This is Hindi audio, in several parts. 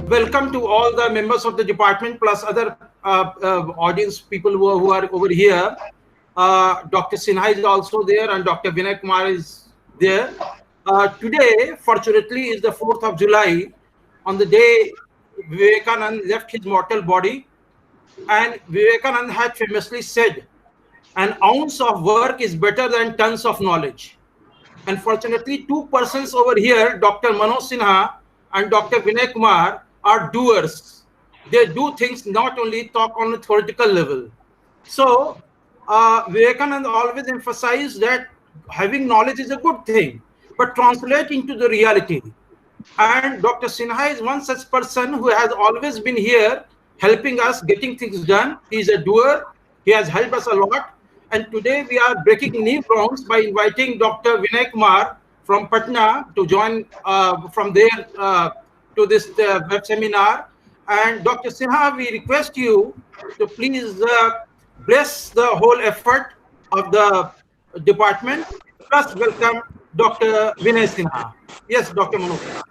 welcome to all the members of the department plus other audience people who are over here. Dr. Sinha is also there and Dr. Vinay Kumar is there. Today, fortunately, is the 4th of July, on the day Vivekananda left his mortal body. And Vivekananda had famously said, an ounce of work is better than tons of knowledge. Unfortunately, two persons over here, Dr. Manoj Sinha and Dr. Vinay Kumar, are doers. They do things, not only talk on a theoretical level. So, Vivekananda always emphasized that having knowledge is a good thing, but translate into the reality. And Dr. Sinha is one such person who has always been here helping us getting things done. He is a doer. He has helped us a lot. And today we are breaking new grounds by inviting Dr. Vinay Kumar from Patna to join from there to this web seminar. And Dr. Sinha, we request you to please bless the whole effort of the department. Plus welcome Dr. Vinay Sinha. Yes, Dr. Manoj.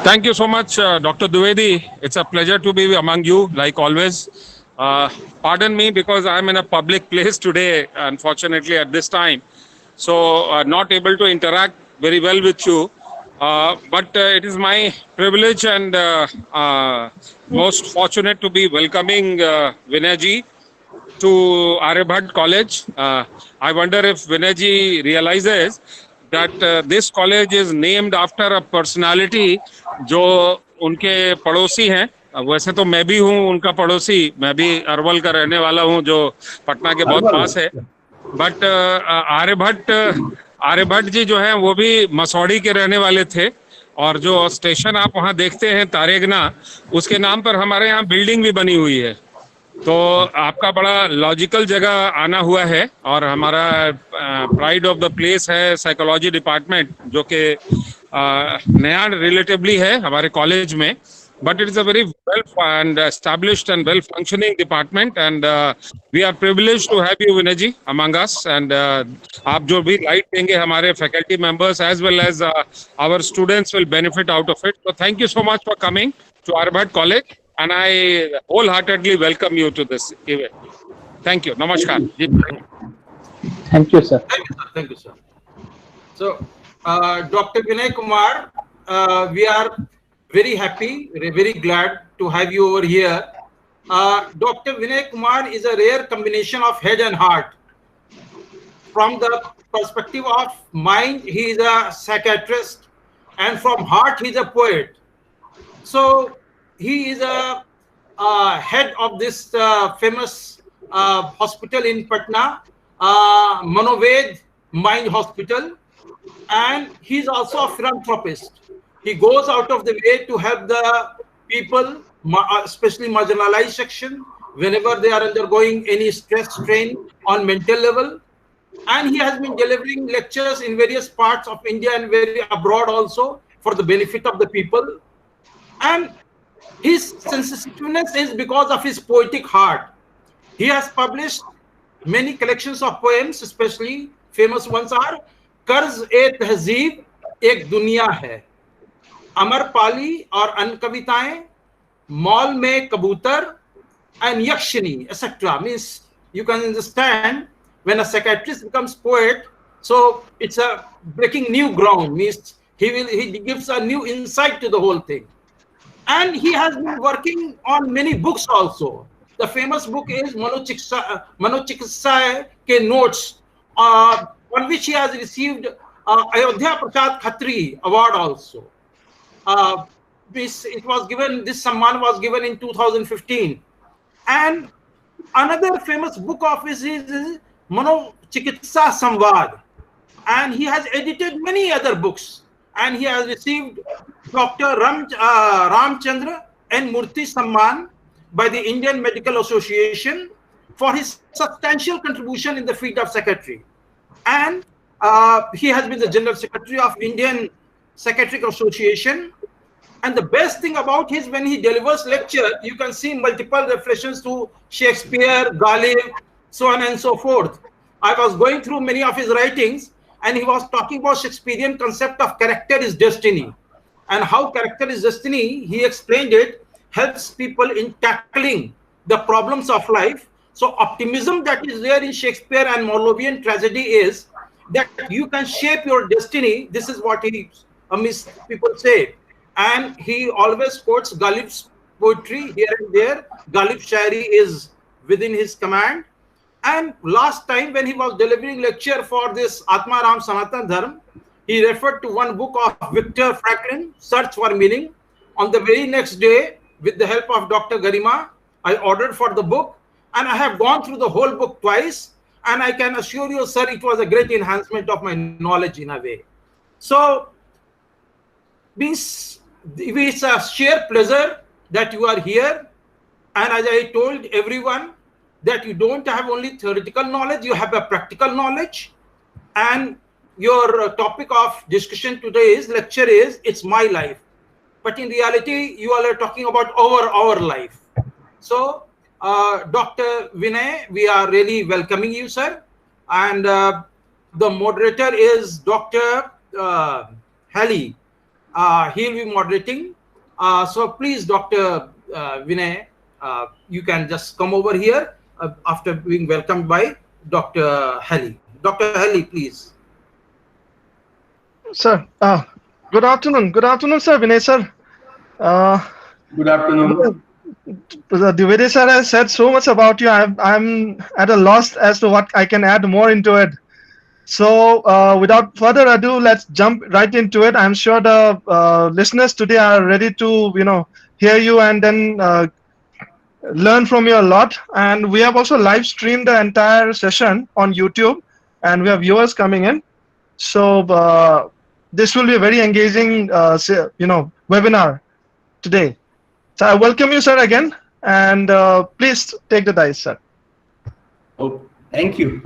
Thank you so much, Dr. Dwivedi. It's a pleasure to be among you, like always. Pardon me because I'm in a public place today, unfortunately, at this time. So, not able to interact very well with you. But it is my privilege and most fortunate to be welcoming Vinayji to Aryabhatta College. I wonder if Vinayji realizes that this college is named after a personality जो उनके पड़ोसी हैं. वैसे तो मैं भी हूँ उनका पड़ोसी, मैं भी अरवल का रहने वाला हूँ जो पटना के बहुत पास है. बट आर्यभट्ट जी जो है वो भी मसौड़ी के रहने वाले थे. और जो स्टेशन आप वहाँ देखते हैं तारेगना, उसके नाम पर हमारे यहाँ बिल्डिंग भी बनी हुई है. तो आपका बड़ा लॉजिकल जगह आना हुआ है. और हमारा प्राइड ऑफ द प्लेस है साइकोलॉजी डिपार्टमेंट, जो कि नया रिलेटिवली है हमारे कॉलेज में. But it is a very well and established and well functioning department, and we are privileged to have you, Vinayji, among us. And आप जो भी light देंगे हमारे faculty members as well as our students will benefit out of it. So thank you so much for coming to Aryabhatta College, and I wholeheartedly welcome you to this event. Thank you. Namaskar. Thank you, sir. Thank you, sir. Thank you, sir. So, Dr. Vinay Kumar, we are very happy, very glad to have you over here. Dr. Vinay Kumar is a rare combination of head and heart. From the perspective of mind, he is a psychiatrist, and from heart, he is a poet. So he is a head of this famous hospital in Patna, Manoved Mind Hospital, and he is also a philanthropist. He goes out of the way to help the people, especially marginalized section, whenever they are undergoing any stress strain on mental level. And he has been delivering lectures in various parts of India and very abroad also for the benefit of the people. And his sensitiveness is because of his poetic heart. He has published many collections of poems, especially famous ones are कर्ज-ए-तहजीब एक दुनिया है, अमरपाली और अन्य कविताएं, मॉल में कबूतर, and Yakshini, etc. Means you can understand when a psychiatrist becomes poet, so it's a breaking new ground. Means he gives a new insight to the whole thing. And he has been working on many books also. The famous book is Manochikitsa ke Notes, on which he has received Ayodhya Prasad Khatri Award also. This Samman was given in 2015. And another famous book of his is Manochikitsa Samvad. And he has edited many other books. And he has received Dr. Ramchandra N. Murthy Samman by the Indian Medical Association for his substantial contribution in the field of psychiatry. And he has been the General Secretary of Indian Psychiatric Association. And the best thing about his, when he delivers lecture, you can see multiple references to Shakespeare, Ghalib, so on and so forth. I was going through many of his writings, and he was talking about Shakespearean concept of character is destiny. and how character is destiny, he explained it, helps people in tackling the problems of life. So optimism that is there in Shakespeare and Marlowean tragedy is that you can shape your destiny. This is what people say. And he always quotes Ghalib's poetry here and there. Ghalib's Shairi is within his command. And last time when he was delivering lecture for this Atmaram Sanatan Dharma, he referred to one book of Viktor Frankl, Search for Meaning. On the very next day, with the help of Dr. Garima, I ordered for the book, and I have gone through the whole book twice, and I can assure you, sir, it was a great enhancement of my knowledge in a way. So, it's a sheer pleasure that you are here, and as I told everyone, that you don't have only theoretical knowledge, you have a practical knowledge. And your topic of discussion today's lecture is, it's my life. But in reality, you all are talking about our life. So, Dr. Vinay, we are really welcoming you, sir. And the moderator is Dr. Halley. He'll be moderating. So please, Dr. Vinay, you can just come over here after being welcomed by Dr. Halley. Dr. Halley, please. Sir, good afternoon. Good afternoon, sir. Vinay, sir. Good afternoon. Dwivedi sir has said so much about you. I'm at a loss as to what I can add more into it. So without further ado, let's jump right into it. I'm sure the listeners today are ready to, hear you and then learn from you a lot. And we have also live streamed the entire session on YouTube, and we have viewers coming in. So this will be a very engaging, webinar today. So I welcome you, sir, again, and please take the dice, sir. Oh, thank you.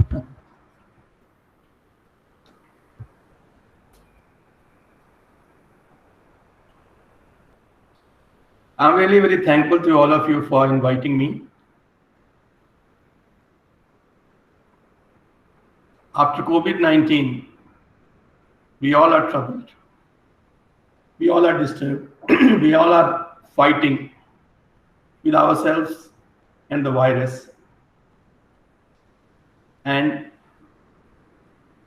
I'm really very thankful to all of you for inviting me. After COVID-19, we all are troubled. We all are disturbed. We all are fighting with ourselves and the virus. And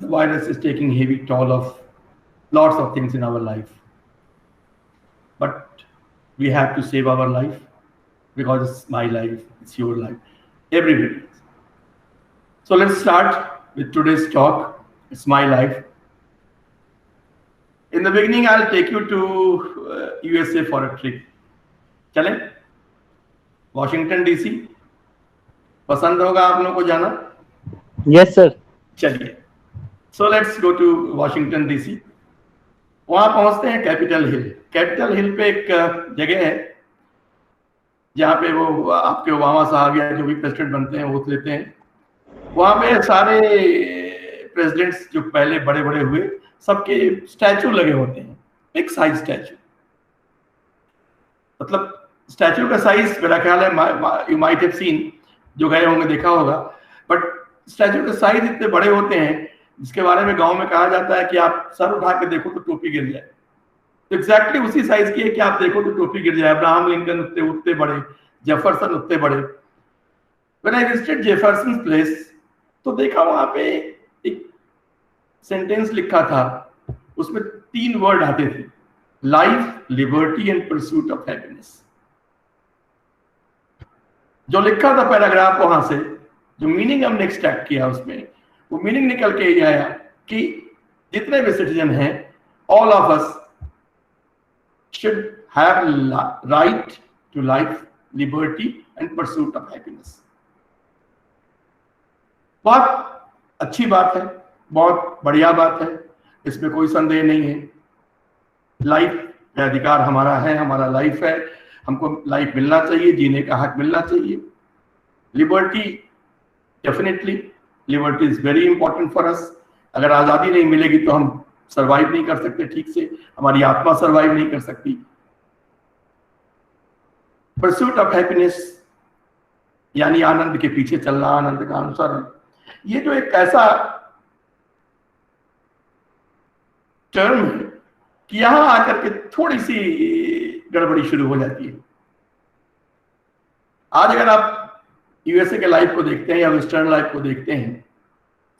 the virus is taking heavy toll of lots of things in our life. But we have to save our life, because it's my life, it's your life, everybody. So let's start with today's talk. It's my life. In the beginning, I'll take you to USA for a trip. चलें? Washington DC. पसंद होगा आप लोगों को जाना? Yes, sir. चलिए. So let's go to Washington DC. वहां पहुंचते हैं कैपिटल हिल. कैपिटल हिल पे एक जगह है जहाँ पे वो आपके ओबामा साहब या जो भी प्रेसिडेंट बनते हैं वोट लेते हैं. वहां पे सारे प्रेसिडेंट्स जो पहले बड़े बड़े हुए सबके स्टैचू लगे होते हैं. एक साइज स्टैचू, मतलब स्टैचू का साइज मेरा ख्याल है, यू माइट हैव सीन, जो गए होंगे देखा होगा, बट स्टैचू के साइज इतने बड़े होते हैं जिसके बारे में गांव में कहा जाता है कि आप सर उठा के देखो तो टोपी गिर जाए. तो एग्जैक्टली उसी साइज की है कि आप देखो तो टोपी गिर जाए. अब्राहम लिंकन उतने बड़े, जेफरसन उतने बड़े. When I visited Jefferson place, तो देखा वहां पे एक सेंटेंस लिखा था, उसमें 3 वर्ड आते थे, life, liberty and pursuit of happiness. जो लिखा था पैराग्राफ वहां से, जो मीनिंग हमने एक्सट्रैक्ट किया उसमें, वो मीनिंग निकल के ये आया कि जितने भी सिटीजन हैं, all of us should have right to life, liberty and pursuit of happiness. बहुत अच्छी बात है, बहुत बढ़िया बात है, इसमें कोई संदेह नहीं है. लाइफ का अधिकार हमारा है, हमारा लाइफ है, हमको लाइफ मिलना चाहिए, जीने का हक मिलना चाहिए. Liberty, definitely liberty is very important for us. अगर आज़ादी नहीं मिलेगी तो हम सरवाइव नहीं कर सकते ठीक से, हमारी आत्मा सरवाइव नहीं कर सकती. परस्यूट ऑफ हैप्पीनेस यानी आनंद के पीछे चलना, आनंद का अनुसरण. ये जो एक ऐसा टर्म है कि यहां आकर के थोड़ी सी गड़बड़ी शुरू हो जाती है। आज अगर आप यूएसए के लाइफ को देखते हैं या वेस्टर्न लाइफ को देखते हैं,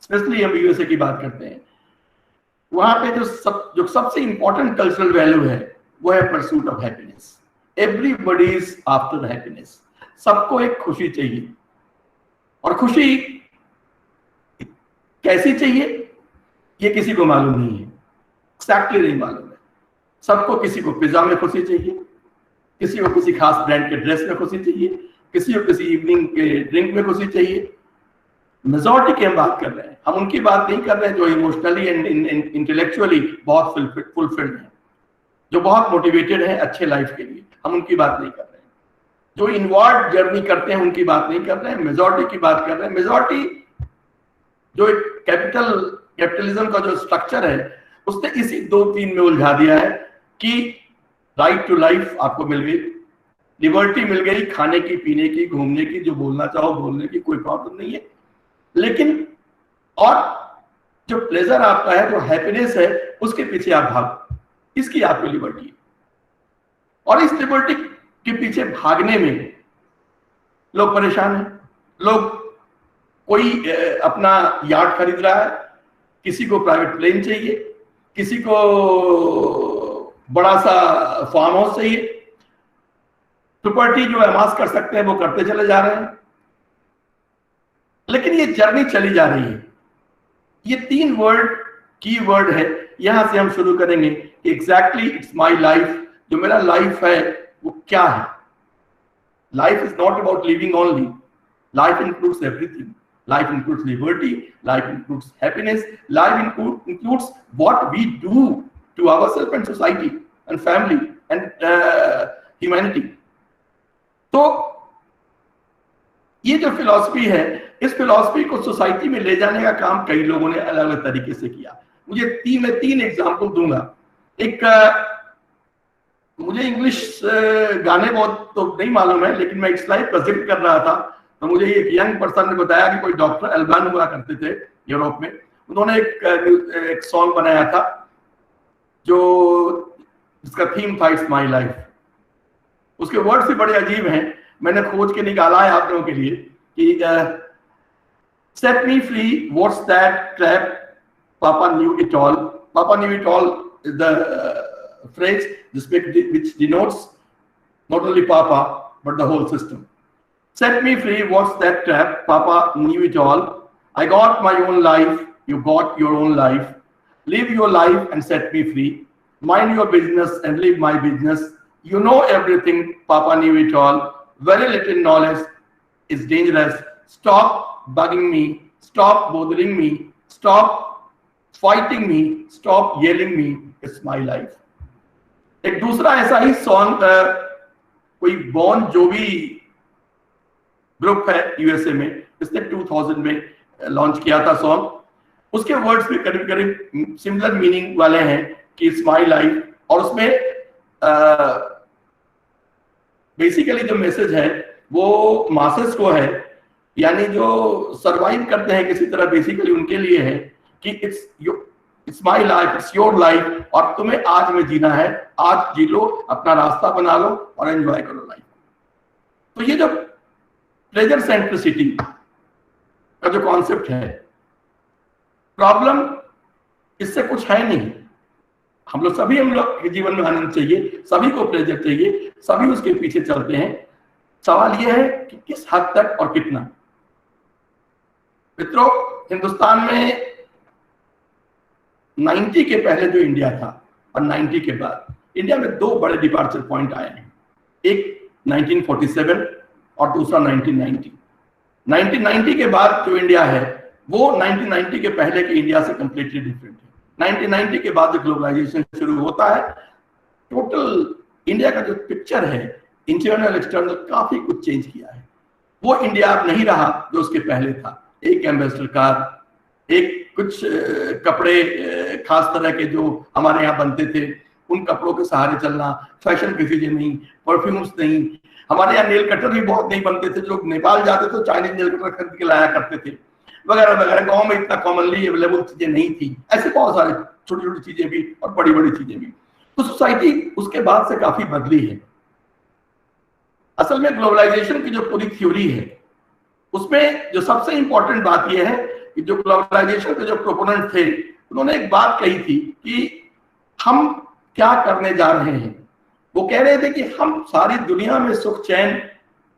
स्पेशली हम यूएसए की बात करते हैं, वहां पे जो सबसे इंपॉर्टेंट कल्चरल वैल्यू है वो है pursuit of happiness. Everybody is after happiness. सबको एक खुशी चाहिए, और खुशी कैसी चाहिए ये किसी को मालूम नहीं है, एक्जैक्टली नहीं मालूम है। सबको, किसी को पिज्जा में खुशी चाहिए, किसी को किसी खास ब्रांड के ड्रेस में खुशी चाहिए, किसी को किसी इवनिंग के ड्रिंक में खुशी चाहिए। मेजॉरिटी की हम बात कर रहे हैं, हम उनकी बात नहीं कर रहे हैं जो इमोशनली एंड इंटेलेक्चुअली बहुत फुलफिल्ड है, जो बहुत मोटिवेटेड है अच्छे लाइफ के लिए। हम उनकी बात नहीं कर रहे हैं। जो इनवर्ड जर्नी करते हैं उनकी बात नहीं कर रहे हैं, मेजॉरिटी की बात कर रहे हैं। मेजॉरिटी जो एक कैपिटलिज्म का जो स्ट्रक्चर है उसने इसी 2-3 में उलझा दिया है कि राइट टू लाइफ आपको मिल गई, लिबर्टी मिल गई, खाने की, पीने की, घूमने की, जो बोलना चाहो बोलने की, कोई प्रॉब्लम नहीं है। लेकिन और जो प्लेजर आपका है, जो हैप्पीनेस है, उसके पीछे आप भागो, इसकी आपको लिबर्टी है। और इस लिबर्टी के पीछे भागने में लोग परेशान हैं। लोग, कोई अपना यार्ड खरीद रहा है, किसी को प्राइवेट प्लेन चाहिए, किसी को बड़ा सा फार्म हाउस चाहिए। प्रॉपर्टी जो अमास कर सकते हैं वो करते चले जा रहे हैं। लेकिन ये जर्नी चली जा रही है। ये 3 वर्ड की वर्ड है, यहां से हम शुरू करेंगे। Exactly it's my life. जो मेरा लाइफ है वो क्या है? Life is not about living only, life includes everything. Life includes liberty, life includes happiness, life includes what we do to ourselves and society and family and humanity. तो ये जो फिलॉसफी है, इस फिलॉसफी को सोसाइटी में ले जाने का काम कई लोगों ने अलग अलग तरीके से किया। मैं 3 एग्जाम्पल दूंगा। एक, मुझे इंग्लिश गाने बहुत तो नहीं मालूम है, लेकिन मैं एक स्लाइड प्रेजेंट कर रहा था तो मुझे एक यंग पर्सन ने बताया कि कोई डॉक्टर एल्बान हुआ करते थे यूरोप में। उन्होंने एक सॉन्ग बनाया था जो जिसका थीम था इट्स माई लाइफ। उसके वर्ड्स भी बड़े अजीब हैं, मैंने खोज के निकाला है आप लोगों के लिए कि set me free, what's that trap, पापा न्यू इट ऑल। पापा knew it all is the phrase which denotes not only Papa but the whole system. Set me free, what's that trap? Papa knew it all. I got my own life, you got your own life. Live your life and set me free. Mind your business and live my business. You know everything, Papa knew it all. Very little knowledge is dangerous. Stop bugging me, stop bothering me, stop fighting me, stop yelling me. It's my life. एक दूसरा ऐसा ही सॉन्ग कोई बॉन जोवी ग्रुप है यूएसए में, इसने 2000 में लॉन्च किया था सॉन्ग। उसके वर्ड्स भी करीब करीब सिमिलर मीनिंग वाले हैं कि इट्स माय लाइफ। और उसमें बेसिकली जो मैसेज है वो मासेस को है, यानी जो सरवाइव करते हैं किसी तरह, बेसिकली उनके लिए है कि it's my life, it's your life, और तुम्हें आज में जीना है। आज जी लो, अपना रास्ता बना लो और एंजॉय करो लाइफ। तो ये जो प्लेजर सेंट्रिसिटी का जो कॉन्सेप्ट है, प्रॉब्लम इससे कुछ है नहीं। हम लोग के जीवन में आनंद चाहिए, सभी को प्लेजर चाहिए, सभी उसके पीछे चलते हैं। सवाल यह है कि किस हद तक और कितना। मित्रों, हिंदुस्तान में 90 के पहले जो इंडिया था और 90 के बाद इंडिया में 2 बड़े डिपार्चर पॉइंट आए हैं। एक 1947 और दूसरा 1990। 1990 के बाद जो इंडिया है वो 1990 के पहले के इंडिया से कंप्लीटली डिफरेंट है। 1990 के बाद जो ग्लोबलाइजेशन शुरू होता है, टोटल इंडिया का जो पिक्चर है, इंटरनल एक्सटर्नल, काफी कुछ चेंज किया है। वो इंडिया अब नहीं रहा जो उसके पहले था। एक एम्बेसडर कार, एक कुछ कपड़े खास तरह के जो हमारे यहाँ बनते थे, उन कपड़ों के सहारे चलना, फैशन की चीजें नहीं, परफ्यूम्स नहीं। हमारे यहाँ नेल कटर भी बहुत नहीं बनते थे, लोग नेपाल जाते तो चाइनीज नेल कटर खरीद के लाया करते थे, वगैरह वगैरह। गांव में इतना कॉमनली अवेलेबल चीजें नहीं थी। ऐसे बहुत सारे छोटी छोटी चीजें भी और बड़ी बड़ी चीजें भी। तो सोसाइटी उसके बाद से काफी बदली है। असल में ग्लोबलाइजेशन की जो पूरी थ्योरी है उसमें जो सबसे इंपॉर्टेंट बात यह है कि जो ग्लोबलाइजेशन के जो प्रोपोनेंट थे उन्होंने एक बात कही थी कि हम क्या करने जा रहे हैं। वो कह रहे थे कि हम सारी दुनिया में सुख चैन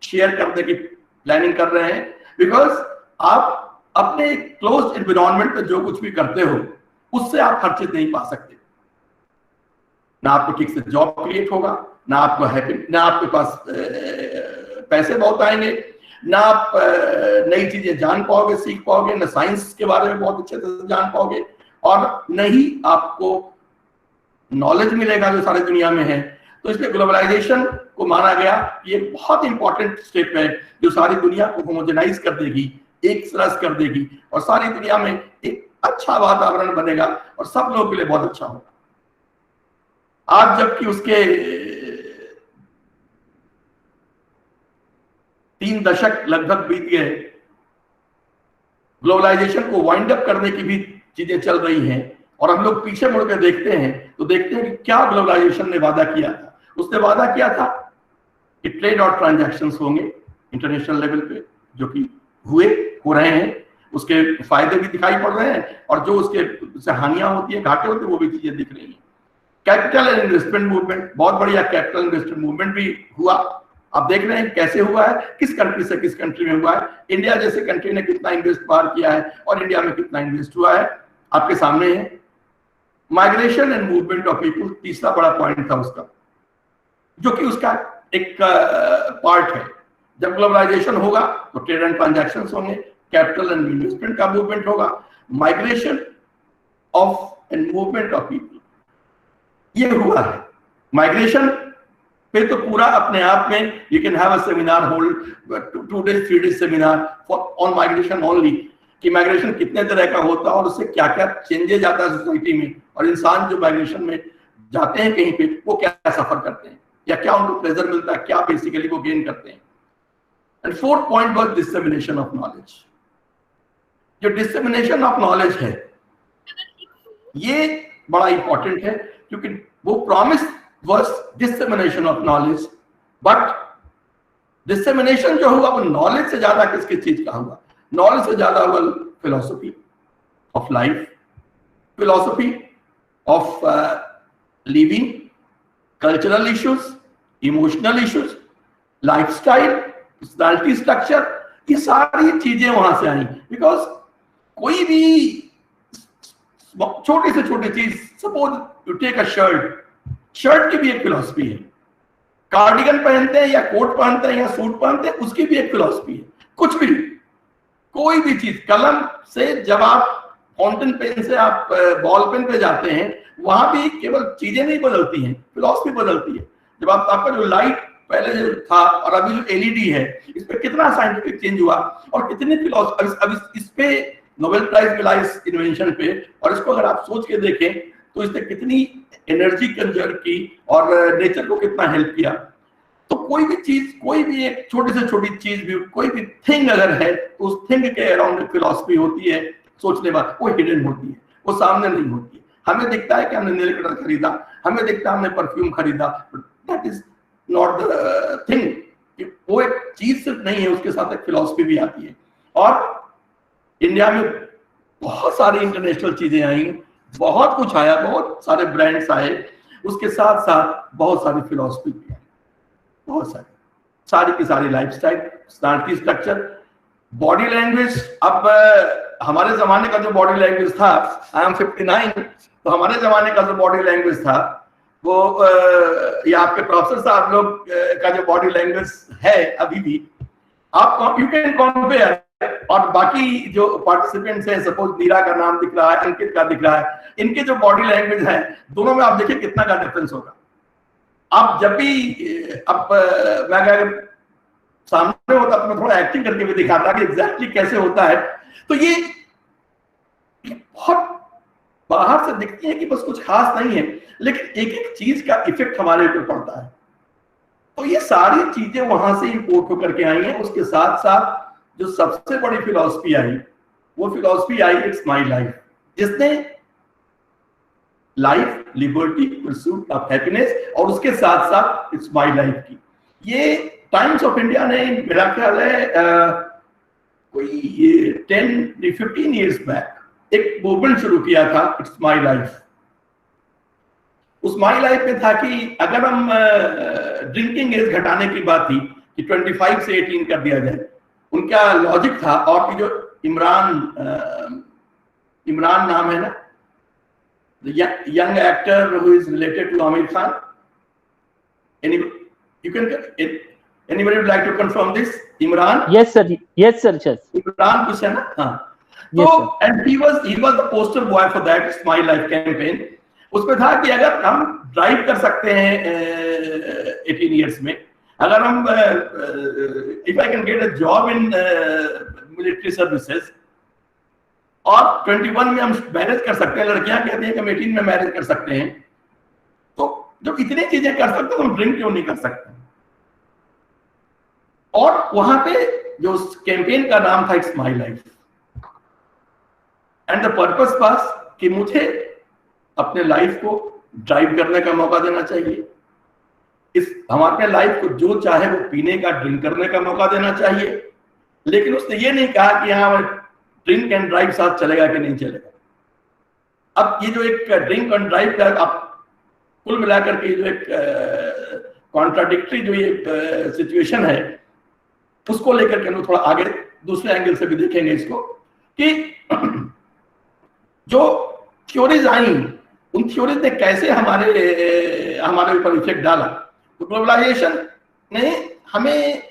शेयर करने की प्लानिंग कर रहे हैं, बिकॉज आप अपने क्लोज एनवायरनमेंट में जो कुछ भी करते हो उससे आप हर चीज नहीं पा सकते। ना आपको ठीक से जॉब क्रिएट होगा, ना आपको हैप्पी, ना आपके पास पैसे बहुत आएंगे, ना आप नई चीजें जान पाओगे, सीख पाओगे, ना साइंस के बारे में बहुत अच्छे से जान पाओगे, और न ही आपको नॉलेज मिलेगा जो सारी दुनिया में है। तो इसलिए ग्लोबलाइजेशन को माना गया ये बहुत इंपॉर्टेंट स्टेप है जो सारी दुनिया को होमोजेनाइज कर देगी, एक रस कर देगी, और सारी दुनिया में एक अच्छा वातावरण बनेगा और सब लोगों के लिए बहुत अच्छा होगा। आज जबकि उसके 3 दशक लगभग बीत गए, ग्लोबलाइजेशन को वाइंड अप करने की भी चीजें चल रही हैं, और हम लोग पीछे मुड़कर देखते हैं तो देखते हैं कि क्या ग्लोबलाइजेशन ने वादा किया था। उसने वादा किया था कि ट्रेड और ट्रांजैक्शंस होंगे इंटरनेशनल लेवल पे, जो कि हो रहे हैं, उसके फायदे भी दिखाई पड़ रहे हैं, और जो उसके हानियां होती है, घाटे होते हैं, वो भी चीजें दिख रही हैं। कैपिटल एंड इन्वेस्टमेंट मूवमेंट, बहुत बढ़िया कैपिटल इन्वेस्टमेंट मूवमेंट भी हुआ। आप देख रहे हैं कैसे हुआ है, किस कंट्री से किस कंट्री में हुआ है, इंडिया जैसे कंट्री ने कितना इन्वेस्ट बाहर किया है और इंडिया में कितना इन्वेस्ट हुआ है, आपके सामने है। Migration and movement of people तीसरा बड़ा पॉइंट था उसका, जो कि उसका एक पार्ट है। जब ग्लोबलाइजेशन होगा तो ट्रेड एंड ट्रांजैक्शंस होंगे, कैपिटल एंड इन्वेस्टमेंट का मूवमेंट होगा, migration of and movement of people, ये हुआ है। माइग्रेशन पे तो पूरा अपने आप में you can have a seminar, hold 2 days 3 days seminar for on migration only, कि माइग्रेशन कितने तरह का होता है और उससे क्या क्या चेंजेस आता है सोसाइटी में, और इंसान जो माइग्रेशन में जाते हैं कहीं पे वो क्या सफर करते हैं या क्या उनको प्लेजर मिलता है, क्या बेसिकली वो गेन करते हैं। And 4th point was dissemination of knowledge. जो डिसेमिनेशन ऑफ नॉलेज है ये बड़ा इंपॉर्टेंट है, क्योंकि वो promise was dissemination of knowledge, but dissemination जो हुआ वो नॉलेज से ज्यादा किसकी चीज का हुआ, नॉलेज से ज्यादा हुआ philosophy of life, philosophy of living, cultural issues, emotional issues, lifestyle, personality structure, ये सारी चीजें वहां से आई। बिकॉज कोई भी छोटी से छोटी चीज, suppose you take a shirt की भी एक फिलॉसफी है, कार्डिगन पहनते हैं या कोट पहनते हैं या सूट पहनते हैं, उसकी भी एक फिलॉसफी है। कुछ भी, कोई भी चीज, कलम से जब आप फाउंटेन पेन से आप बॉल पेन पे जाते हैं, वहां भी केवल चीजें नहीं बदलती हैं, फिलॉसफी बदलती है। जब आपका जो लाइट पहले जो था और अभी जो एलईडी है, इस पे कितना साइंटिफिक चेंज हुआ और कितनी फिलॉसफी, अब इस पे नोबेल प्राइज मिला इस इन्वेंशन पे, और इसको अगर आप सोच के देखें तो इसने कितनी एनर्जी कंजर्व की और नेचर को कितना हेल्प किया। तो कोई भी चीज, कोई भी एक छोटी से छोटी चीज भी, कोई भी थिंग अगर है तो उस थिंग के अराउंड फिलॉसफी होती है, सोचने वाला, वो हिडन होती है, वो सामने नहीं होती है। हमें दिखता है कि हमने नील कलर खरीदा, हमें दिखता है हमने परफ्यूम खरीदा, that is not the thing. वो एक चीज सिर्फ नहीं है, उसके साथ एक फिलॉसफी भी आती है। और इंडिया में बहुत सारी इंटरनेशनल चीजें आई, बहुत कुछ आया, बहुत सारे ब्रांड्स आए, उसके साथ साथ बहुत सारी फिलॉसफी भी आई, बहुत सारी की सारी lifestyle, personality structure, body language. अब हमारे जमाने का जो बॉडी लैंग्वेज था, आई एम 59, तो हमारे जमाने का जो बॉडी लैंग्वेज था वो या आपके प्रोफेसर साहब लोग का जो बॉडी लैंग्वेज है अभी भी, आप यू कैन कंपेयर। और बाकी जो पार्टिसिपेंट्स हैं, सपोज नीरा का नाम दिख रहा है, अंकित का दिख रहा है, इनके जो बॉडी लैंग्वेज है दोनों में आप देखिए कितना का डिफरेंस होगा। आप जब भी अब मैं अगर सामने होता तो मैं थोड़ा एक्टिंग करके भी दिखाता कि एग्जैक्टली कैसे होता है। तो ये बहुत बाहर से दिखती है कि बस कुछ खास नहीं है, लेकिन एक एक चीज का इफेक्ट हमारे ऊपर पड़ता है। तो ये सारी चीजें वहां से इंपोर्ट होकर के आई हैं। उसके साथ साथ जो सबसे बड़ी फिलॉसफी आई, वो फिलॉसफी आई इट्स माई लाइफ, जिसने life, liberty, pursuit of happiness, और उसके साथ साथ इट्स माय लाइफ की। ये टाइम्स ऑफ इंडिया ने मेरा ख्याल है कोई 10-15 ईयर्स बैक एक मूवमेंट शुरू किया था, इट्स माय लाइफ। उस माय लाइफ में था कि अगर हम ड्रिंकिंग एज घटाने की बात थी कि 25 से 18 कर दिया जाए, उनका लॉजिक था। और कि जो इमरान नाम है ना, young actor who is related to Aamir Khan, anybody would like to confirm this? Imran? Yes sir, yes sir, yes. Imran कुछ है ना, हाँ। Yes, तो sir. and he was the poster boy for that It's My Life campaign। उसमें था कि अगर हम ड्राइव कर सकते हैं 18 इयर्स में, अगर हम if I can get a job in military services, और 21 में हम मैरिज कर सकते हैं, लड़कियां कहती हैं कि हम 18 में मैरिज कर सकते हैं, तो जब इतनी चीजें कर सकते हैं तो हम ड्रिंक क्यों नहीं कर सकते? और वहां पे जो कैंपेन का नाम था it's my life, and the purpose was कि मुझे अपने लाइफ को ड्राइव करने का मौका देना चाहिए। हम अपने लाइफ को जो चाहे वो पीने का, ड्रिंक करने का मौका देना चाहिए। लेकिन उसने ये नहीं कहा कि हाँ ड्रिंक एंड ड्राइव साथ चलेगा कि नहीं चलेगा। अब ये जो एक ड्रिंक एंड ड्राइव का आप कुल मिलाकर के जो एक कॉन्ट्राडिक्टरी जो ये सिचुएशन है, उसको लेकर के हम थोड़ा आगे दूसरे एंगल से भी देखेंगे इसको, कि जो थ्योरीज आई, उन थ्योरीज ने कैसे हमारे ऊपर इफेक्ट डाला। तो ग्लोबलाइजेशन ने हमें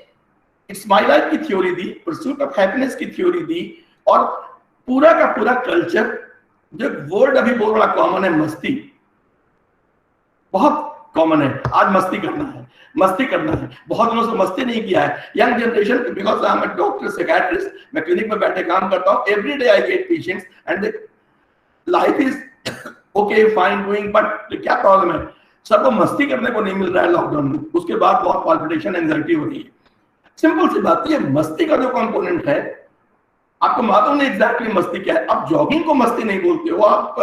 इट्स माय लाइफ की theory the, pursuit of happiness की थ्योरी दी, और पूरा का पूरा कल्चर, जो वर्ड अभी बहुत बड़ा कॉमन है, मस्ती, बहुत कॉमन है। आज मस्ती करना है, मस्ती करना है। बहुत दिनों से मस्ती नहीं किया है young generation, because I am a doctor psychiatrist, मैं क्लिनिक में बैठे काम करता हूँ। Every day I get patients and life is okay fine doing, but क्या प्रॉब्लम है, सबको मस्ती करने को नहीं मिल रहा है लॉकडाउन में। उसके बाद बहुत पाल्पिटेशन, एंजाइटी हो रही है। सिंपल सी बात है, ये मस्ती का जो कंपोनेंट है, आपको मालूम नहीं एग्जैक्टली मस्ती क्या है। आप जॉगिंग को मस्ती नहीं बोलते हो, आप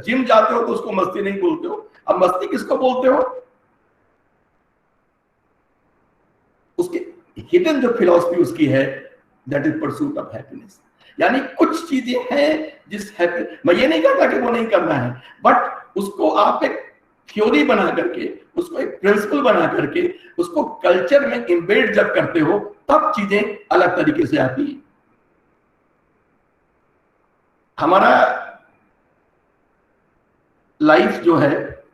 जिम जाते हो तो उसको मस्ती नहीं बोलते हो। अब मस्ती किसको बोलते हो? उसकी हिडन जो फिलॉसफी उसकी है, that is pursuit of happiness. यानी कुछ चीजें हैं जिस मैं ये नहीं कहता कि वो नहीं करना है, बट उसको आप एक थ्योरी बना करके, उसको एक प्रिंसिपल बना करके, उसको कल्चर में इम्बेड जब करते हो, तब चीजें अलग तरीके से आती हैं। हमारा लाइफ जो है,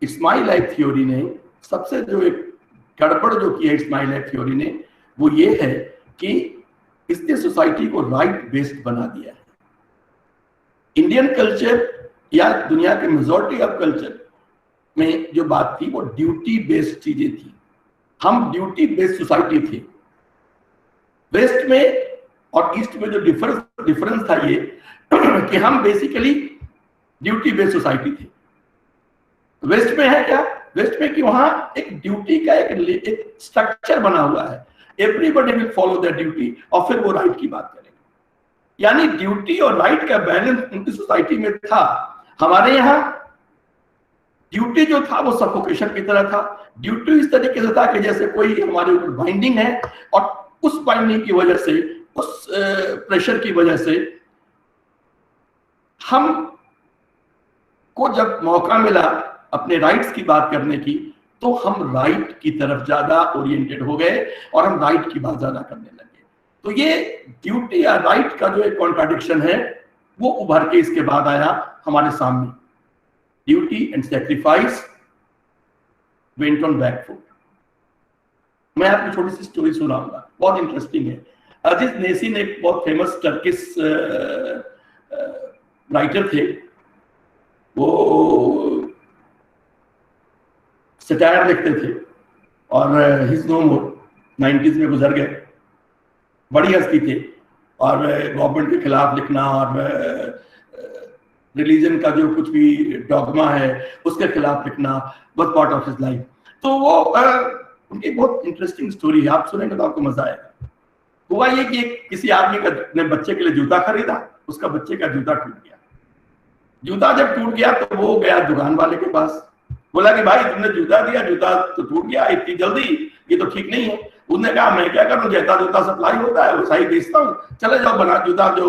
इट्स माय लाइफ थ्योरी ने सबसे जो एक गड़बड़ जो की है इट्स माय लाइफ थ्योरी ने, वो ये है कि इसने सोसाइटी को राइट बेस्ड बना दिया है। इंडियन कल्चर या दुनिया के मेजॉरिटी ऑफ कल्चर में जो बात थी वो ड्यूटी बेस्ड चीजें थी। हम ड्यूटी बेस्ड सोसाइटी थे। वेस्ट में और ईस्ट में जो डिफरेंस था ये कि हम बेसिकली ड्यूटी बेस्ड सोसाइटी थे। वेस्ट में है क्या? वेस्ट में कि वहां एक ड्यूटी का एक स्ट्रक्चर बना हुआ है, everybody will follow the duty, और फिर वो राइट की बात करेंगे। यानी ड्यूटी और राइट का बैलेंस उनकी सोसाइटी में था। हमारे यहाँ ड्यूटी जो था वो सफोकेशन की तरह था। ड्यूटी इस तरीके से था कि जैसे कोई हमारे ऊपर बाइंडिंग है, और उस बाइंडिंग की वजह से, उस प्रेशर की वजह से हम को जब मौका मिला अपने राइट्स की बात करने की, तो हम राइट की तरफ ज्यादा ओरिएंटेड हो गए और हम राइट की बात ज्यादा करने लगे। तो ये ड्यूटी या राइट का जो एक कॉन्ट्राडिक्शन है वो उभर के इसके बाद आया हमारे सामने। Duty and sacrifice went on back foot. मैं आपको छोटी सी स्टोरी सुनाऊंगा, बहुत इंटरेस्टिंग है। अजीज नेसी ने एक बहुत फेमस टर्किश राइटर थे, वो सटायर लिखते थे और हिज नो मोर 90s में गुजर गए। बड़ी हस्ती थे और गवर्नमेंट के खिलाफ लिखना और रिलीजन का जो कुछ भी डॉगमा है उसके खिलाफ लिखना was part of his life. तो वो उनकी बहुत इंटरेस्टिंग स्टोरी है, आप सुनेंगे तो आपको मजा आएगा। हुआ ये कि किसी आदमी का ने बच्चे के लिए जूता खरीदा, उसका बच्चे का जूता टूट गया। जूता जब टूट गया तो वो गया दुकान वाले के पास, बोला कि भाई तुमने जूता दिया, जूता तो टूट गया इतनी जल्दी, ये तो ठीक नहीं है। उसने कहा मैं क्या करूं, जैसा जूता सप्लाई होता है वैसा ही बेचता हूँ, चले जाओ बना जूता जो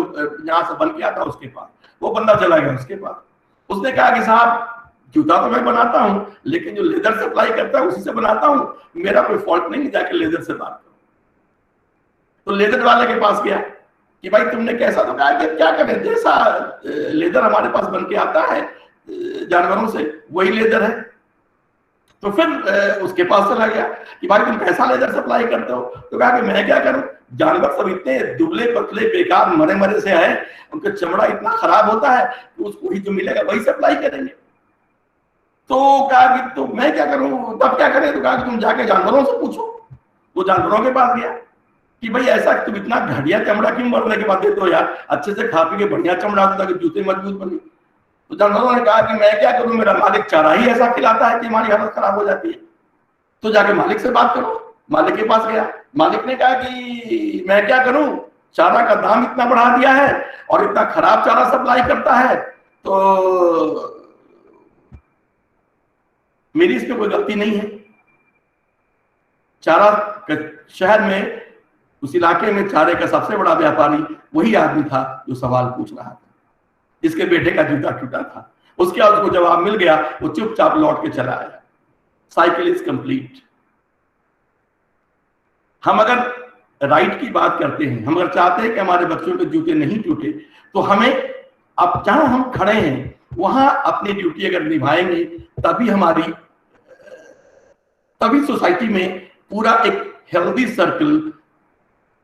यहाँ से बन गया था उसके पास। वो बंदा चला गया उसके पास। उसने कहा कि साहब जूता तो मैं बनाता हूँ लेकिन जो लेदर सप्लाई करता है उसी से बनाता हूँ, मेरा कोई फॉल्ट नहीं, जाके लेदर से बात करो। तो लेदर वाले के पास गया कि भाई तुमने कैसा, तो कहा कि क्या करें, जैसा लेदर हमारे पास बन के आता है जानवरों से वही लेदर है। तो फिर उसके पास चला गया कि भाई तुम कैसा लेदर सप्लाई करते हो, तो कहा कि मैं क्या करूं, जानवर सब इतने दुबले पतले बेकार मरे मरे से है, उनका चमड़ा इतना खराब होता है कि उसको ही जो मिलेगा वही सप्लाई करेंगे। तो कहा कि तो मैं क्या करूं, तब क्या करें, तो कहा कि तुम जाके जानवरों से पूछो। वो जानवरों के पास गया कि भाई ऐसा तुम इतना घटिया चमड़ा क्यों मरने के बाद देते हो यार, अच्छे से खा पी के बढ़िया चमड़ा होता कि जूते मजबूत बने। तो जानवरों ने कहा कि मैं क्या करूं, मेरा मालिक चारा ही ऐसा खिलाता है कि हमारी हालत खराब हो जाती है। तो जाके मालिक से बात करो। मालिक के पास गया, मालिक ने कहा कि मैं क्या करूं, चारा का दाम इतना बढ़ा दिया है और इतना खराब चारा सप्लाई करता है, तो मेरी इसमें कोई गलती नहीं है। चारा शहर में उस इलाके में चारे का सबसे बड़ा व्यापारी वही आदमी था जो सवाल पूछ रहा था, जिसके बेटे का जूता टूटा था। उसके बाद उसको जवाब मिल गया, वो चुपचाप लौट के चला आया। Cycle is complete. हम अगर राइट की बात करते हैं, हम अगर चाहते हैं कि हमारे बच्चों के जूते नहीं टूटे, तो हमें अब जहां हम खड़े हैं वहां अपनी ड्यूटी अगर निभाएंगे तभी सोसाइटी में पूरा एक हेल्दी सर्कल,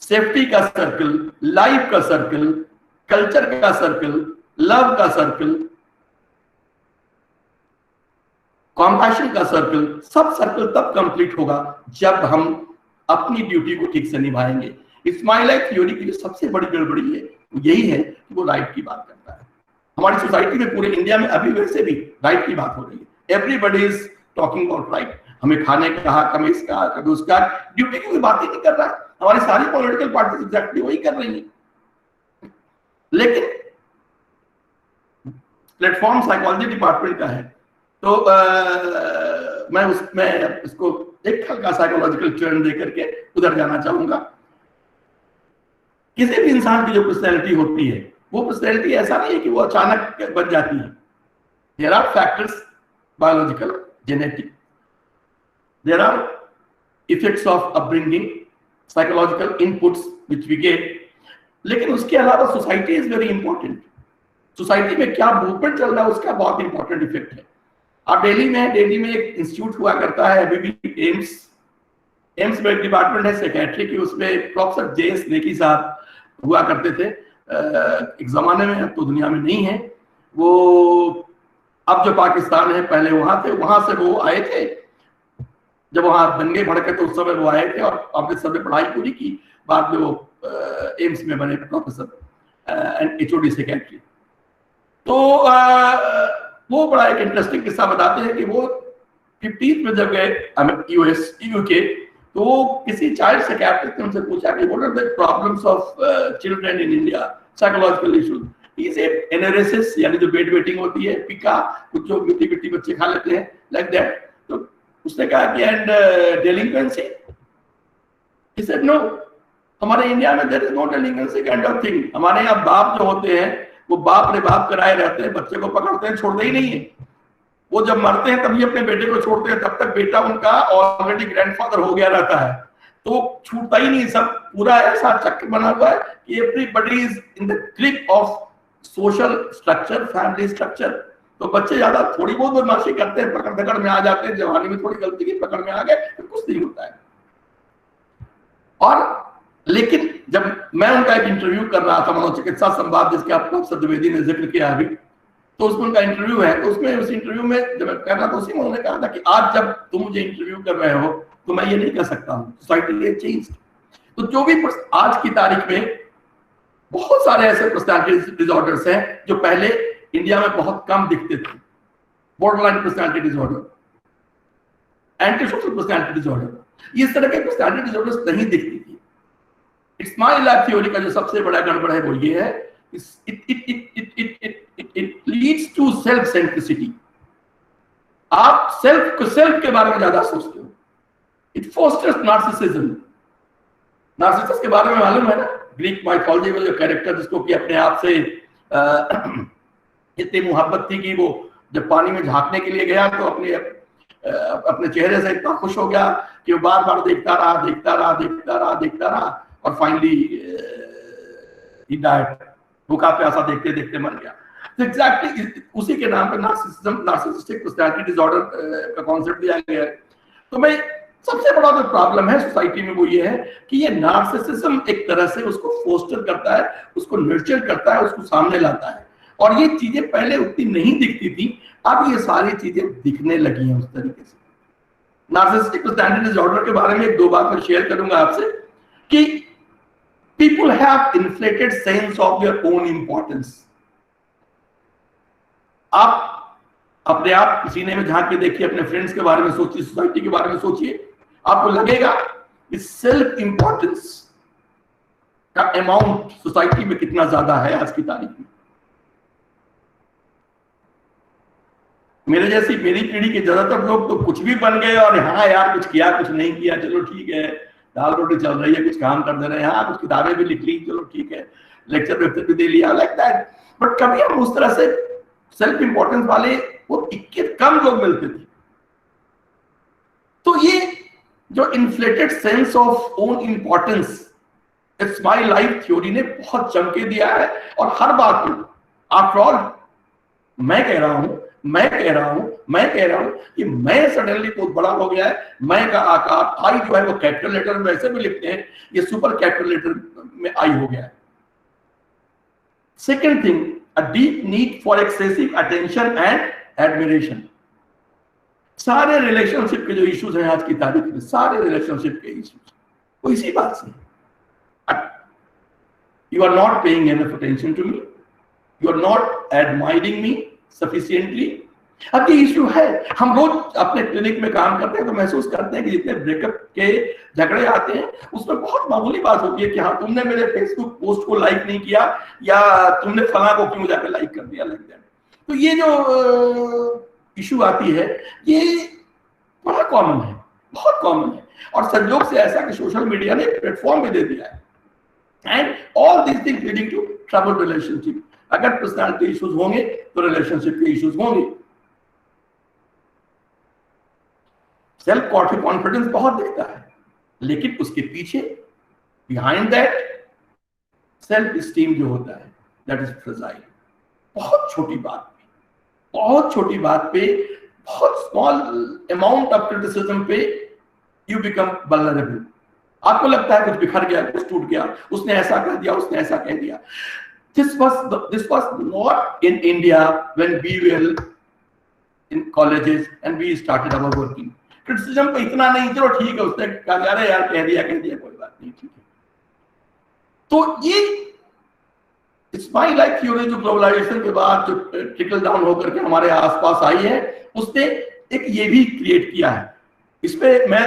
सेफ्टी का सर्कल, लाइफ का सर्कल, कल्चर का सर्कल, लव का सर्कल, कॉम्पैशन का सर्कल, सब सर्कल तब कंप्लीट होगा जब हम अपनी ड्यूटी को ठीक से निभाएंगे। स्माइल लाइफ थ्योरी की जो सबसे बड़ी गड़बड़ी है वो यही है कि वो राइट की बात करता है। हमारी सोसाइटी में पूरे इंडिया में अभी वैसे भी राइट की बात हो रही है। Everybody is talking about right. हमें खाने का हक, हमें इसका हक, कभी उसका, ड्यूटी की कोई बात ही नहीं कर रहा है। हमारी सारी पॉलिटिकल पार्टी एग्जैक्टली वही कर रही है। लेकिन प्लेटफॉर्म साइकोलॉजी डिपार्टमेंट का है, तो मैं इसको एक हल्का साइकोलॉजिकल टर्न देकर के उधर जाना चाहूंगा। किसी भी इंसान की जो पर्सनैलिटी होती है, वो पर्सनैलिटी ऐसा नहीं है कि वो अचानक बन जाती है। There are factors, biological, genetic, there are effects of upbringing, psychological inputs which we get. लेकिन उसके अलावा society is very important. Society में क्या मूवमेंट चल रहा है उसका बहुत इंपॉर्टेंट इफेक्ट है। आप दिल्ली में एक इंस्टीट्यूट हुआ करता है, अभी भी एम्स में एक डिपार्टमेंट है सेक्रेटरी की, उसमें प्रोफेसर जे.एस. नेकी साहब हुआ करते थे एक जमाने में, अब तो दुनिया में नहीं है वो। अब जो पाकिस्तान है, पहले वहां थे, वहां से वो आए थे। जब वहां दंगे भड़के तो उस समय वो आए थे और अमृतसर में पढ़ाई पूरी की। बाद में वो एम्स में बने प्रोफेसर एंड HOD सेक्रेटरी। तो वो बड़ा एक इंटरेस्टिंग किस्सा बताते हैं कि वो 50 में जब गए यूके, तो वो किसी चाइल्ड साइकियाट्रिस्ट ने उनसे पूछा कि what are the problems of children in India, psychological issues. He said enuresis, यानी जो बेड वेटिंग होती है, पिका, कुछ जो मिट्टी मिट्टी बच्चे खा लेते हैं, लाइक दैट। तो उसने कहा कि and delinquency, he said no, हमारे इंडिया में there is no delinquency kind of thing. हमारे यहाँ बाप जो होते हैं वो बाप रे बाप कराए रहते हैं, बच्चे को पकड़ते हैं, छोड़ते ही नहीं है। वो जब मरते हैं तभी अपने बेटे को छोड़ते हैं, तब तक बेटा उनका ऑलरेडी ग्रैंडफादर हो गया रहता है, तो छूटता ही नहीं। सब पूरा ऐसा चक्र बना हुआ है कि everybody is in the grip of social structure, family structure. तो बच्चे ज्यादा थोड़ी बहुत बदमाशी करते हैं, पकड़ पकड़ में आ जाते हैं, जवानी में थोड़ी गलती की, पकड़ में आ गए, तो कुछ नहीं होता है। और लेकिन जब मैं उनका एक इंटरव्यू कर रहा था, मनोचिकित्सा संवाद जिसके आप प्रोफेसर द्विवेदी ने जिक्र किया अभी, तो उसमें उनका इंटरव्यू है। तो उसमें उस इंटरव्यू में जब मैं कर रहा था, उसी में उन्होंने कहा था कि आज जब तुम मुझे इंटरव्यू कर रहे हो तो मैं ये नहीं कर सकता हूँ, सोसाइटी इज चेंज्ड। तो जो भी आज की तारीख में बहुत सारे ऐसे पर्सनैलिटी डिसऑर्डर्स हैं जो पहले इंडिया में बहुत कम दिखते थे। Borderline personality disorder, anti social personality disorder, इस तरह के पर्सनैलिटी डिसऑर्डर्स नहीं दिखती थी। स्माइल लाइफ थ्योरी का जो सबसे बड़ा गड़बड़ है वो ये है, it leads to self centricity. आप सेल्फ के बारे में ज्यादा सोचते हो। It fosters narcissism. नार्सिसस के बारे में मालूम है ना, ग्रीक माइथोलॉजी में जो कैरेक्टर जिसको कि अपने आप से इतनी मोहब्बत थी कि वो जब पानी में झांकने के लिए गया तो अपने चेहरे से इतना खुश हो गया कि वो बार बार देखता रहा और फाइनली ही डाइड। भूखा प्यासा देखते देखते मर गया। तो एग्जैक्टली उसी के नाम पे नार्सिसिस्टिक पर्सनालिटी डिसऑर्डर का कॉन्सेप्ट दिया गया है। तो मैं सबसे बड़ा जो प्रॉब्लम है सोसाइटी में वो ये है कि ये नार्सिसिज्म एक तरह से उसको फोस्टर करता है, उसको नर्चर करता है, उसको सामने लाता है। और ये चीजें पहले उतनी नहीं दिखती थी, अब ये सारी चीजें दिखने लगी हैं उस तरीके से। नार्सिसिस्टिक पर्सनालिटी डिसऑर्डर के बारे में 2 बात मैं शेयर करूंगा आपसे कि people have inflated sense of their own importance. आप अपने आप सीने में झांक के देखिए, अपने फ्रेंड्स के बारे में सोचिए, सोसाइटी के बारे में सोचिए, आपको लगेगा कि सेल्फ इंपॉर्टेंस का अमाउंट सोसाइटी में कितना ज्यादा है आज की तारीख में। मेरी पीढ़ी के ज्यादातर लोग तो कुछ भी बन गए और हाँ यार कुछ किया कुछ नहीं किया, चलो ठीक है, दाल रोटी चल रही है, कुछ काम कर दे रहे हैं, हाँ कुछ किताबें भी लिख ली, चलो ठीक है, लेक्चर भी दे लिया, लाइक दैट। बट कभी हम उस तरह से सेल्फ इंपॉर्टेंस वाले वो 21 कम लोग मिलते थे। तो ये जो inflated sense of own importance it's my life theory ने बहुत चमके दिया है। और हर बात में आफ्टर ऑल मैं कह रहा हूं कि मैं सडनली बहुत बड़ा हो गया है। मैं का आकार आई जो है वो कैपिटल लेटर में वैसे भी लिखते हैं, ये सुपर कैपिटल लेटर में आई हो गया है। Second thing, a deep need for excessive attention and admiration। सारे रिलेशनशिप के जो इश्यूज हैं आज की तारीख में, सारे रिलेशनशिप के इश्यूज वो इसी बात से, you are not paying enough attention to me, you are not admiring me sufficiently। अब ये इश्यू है। हम रोज अपने क्लिनिक में काम करते हैं तो महसूस करते हैं कि जितने ब्रेकअप के झगड़े आते हैं उसमें बहुत मामूली बात होती है कि हाँ तुमने मेरे फेसबुक पोस्ट को लाइक नहीं किया या तुमने फला को क्यों जाकर लाइक कर दिया, लाइक दैट। तो ये जो इशू आती है ये बड़ा कॉमन है, बहुत कॉमन है। और संयोग से ऐसा कि सोशल मीडिया ने प्लेटफॉर्म भी दे दिया है। And all this things leading to trouble relationship. अगर पर्सनालिटी इश्यूज होंगे तो रिलेशनशिप के इश्यूज होंगे। सेल्फ कॉन्फिडेंस बहुत दिखता है, लेकिन उसके पीछे बिहाइंड दैट सेल्फ स्टीम जो होता है दैट इज फ्रेजाइल। बहुत छोटी बात पे बहुत स्मॉल अमाउंट ऑफ क्रिटिसिज्म पे यू बिकम वल्नरेबल। आपको लगता है कुछ बिखर गया, कुछ टूट गया, उसने ऐसा कह दिया, उसने ऐसा कह दिया। This was not in India when we were in colleges and we started our working। Criticism पे इतना नहीं, चलो ठीक है, उसने कहा अरे यार कह दिया कोई बात नहीं, ठीक है। तो ये स्माइल लाइफ थ्योरी जो ग्लोबलाइजेशन के बाद जो ट्रिकल डाउन होकर के हमारे आसपास आई है, उसने एक ये भी क्रिएट किया है। इसपे मैं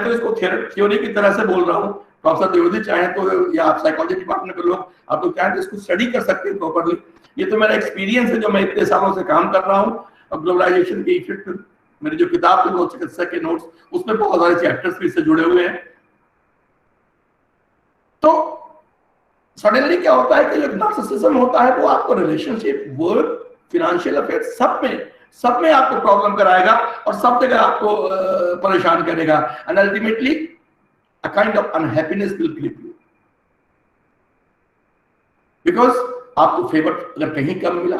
तो इसको थ्योरी की तरह से बोल रहा हूँ। प्रोफेसर द्विवेदी चाहे तो या आप साइकोलॉजी डिपार्टमेंट के लोग आप लोग चाहें तो इसको स्टडी कर सकते हैं प्रॉपर्ली। ये तो मेरा एक्सपीरियंस है जो मैं इतने सालों से काम कर रहा हूँ। और ग्लोबलाइजेशन के इफेक्ट, मेरी जो किताब थी चिकित्सा के नोट्स, उसमें बहुत सारे चैप्टर्स भी इससे जुड़े हुए हैं। तो सडनली क्या होता है कि जो नार्सिसिज्म होता है वो आपको रिलेशनशिप, वर्क, फाइनेंशियल अफेयर्स सब में आपको प्रॉब्लम कराएगा और सब जगह आपको परेशान करेगा। And ultimately a kind of unhappiness will grip you because आपको फेवर अगर कहीं कम मिला,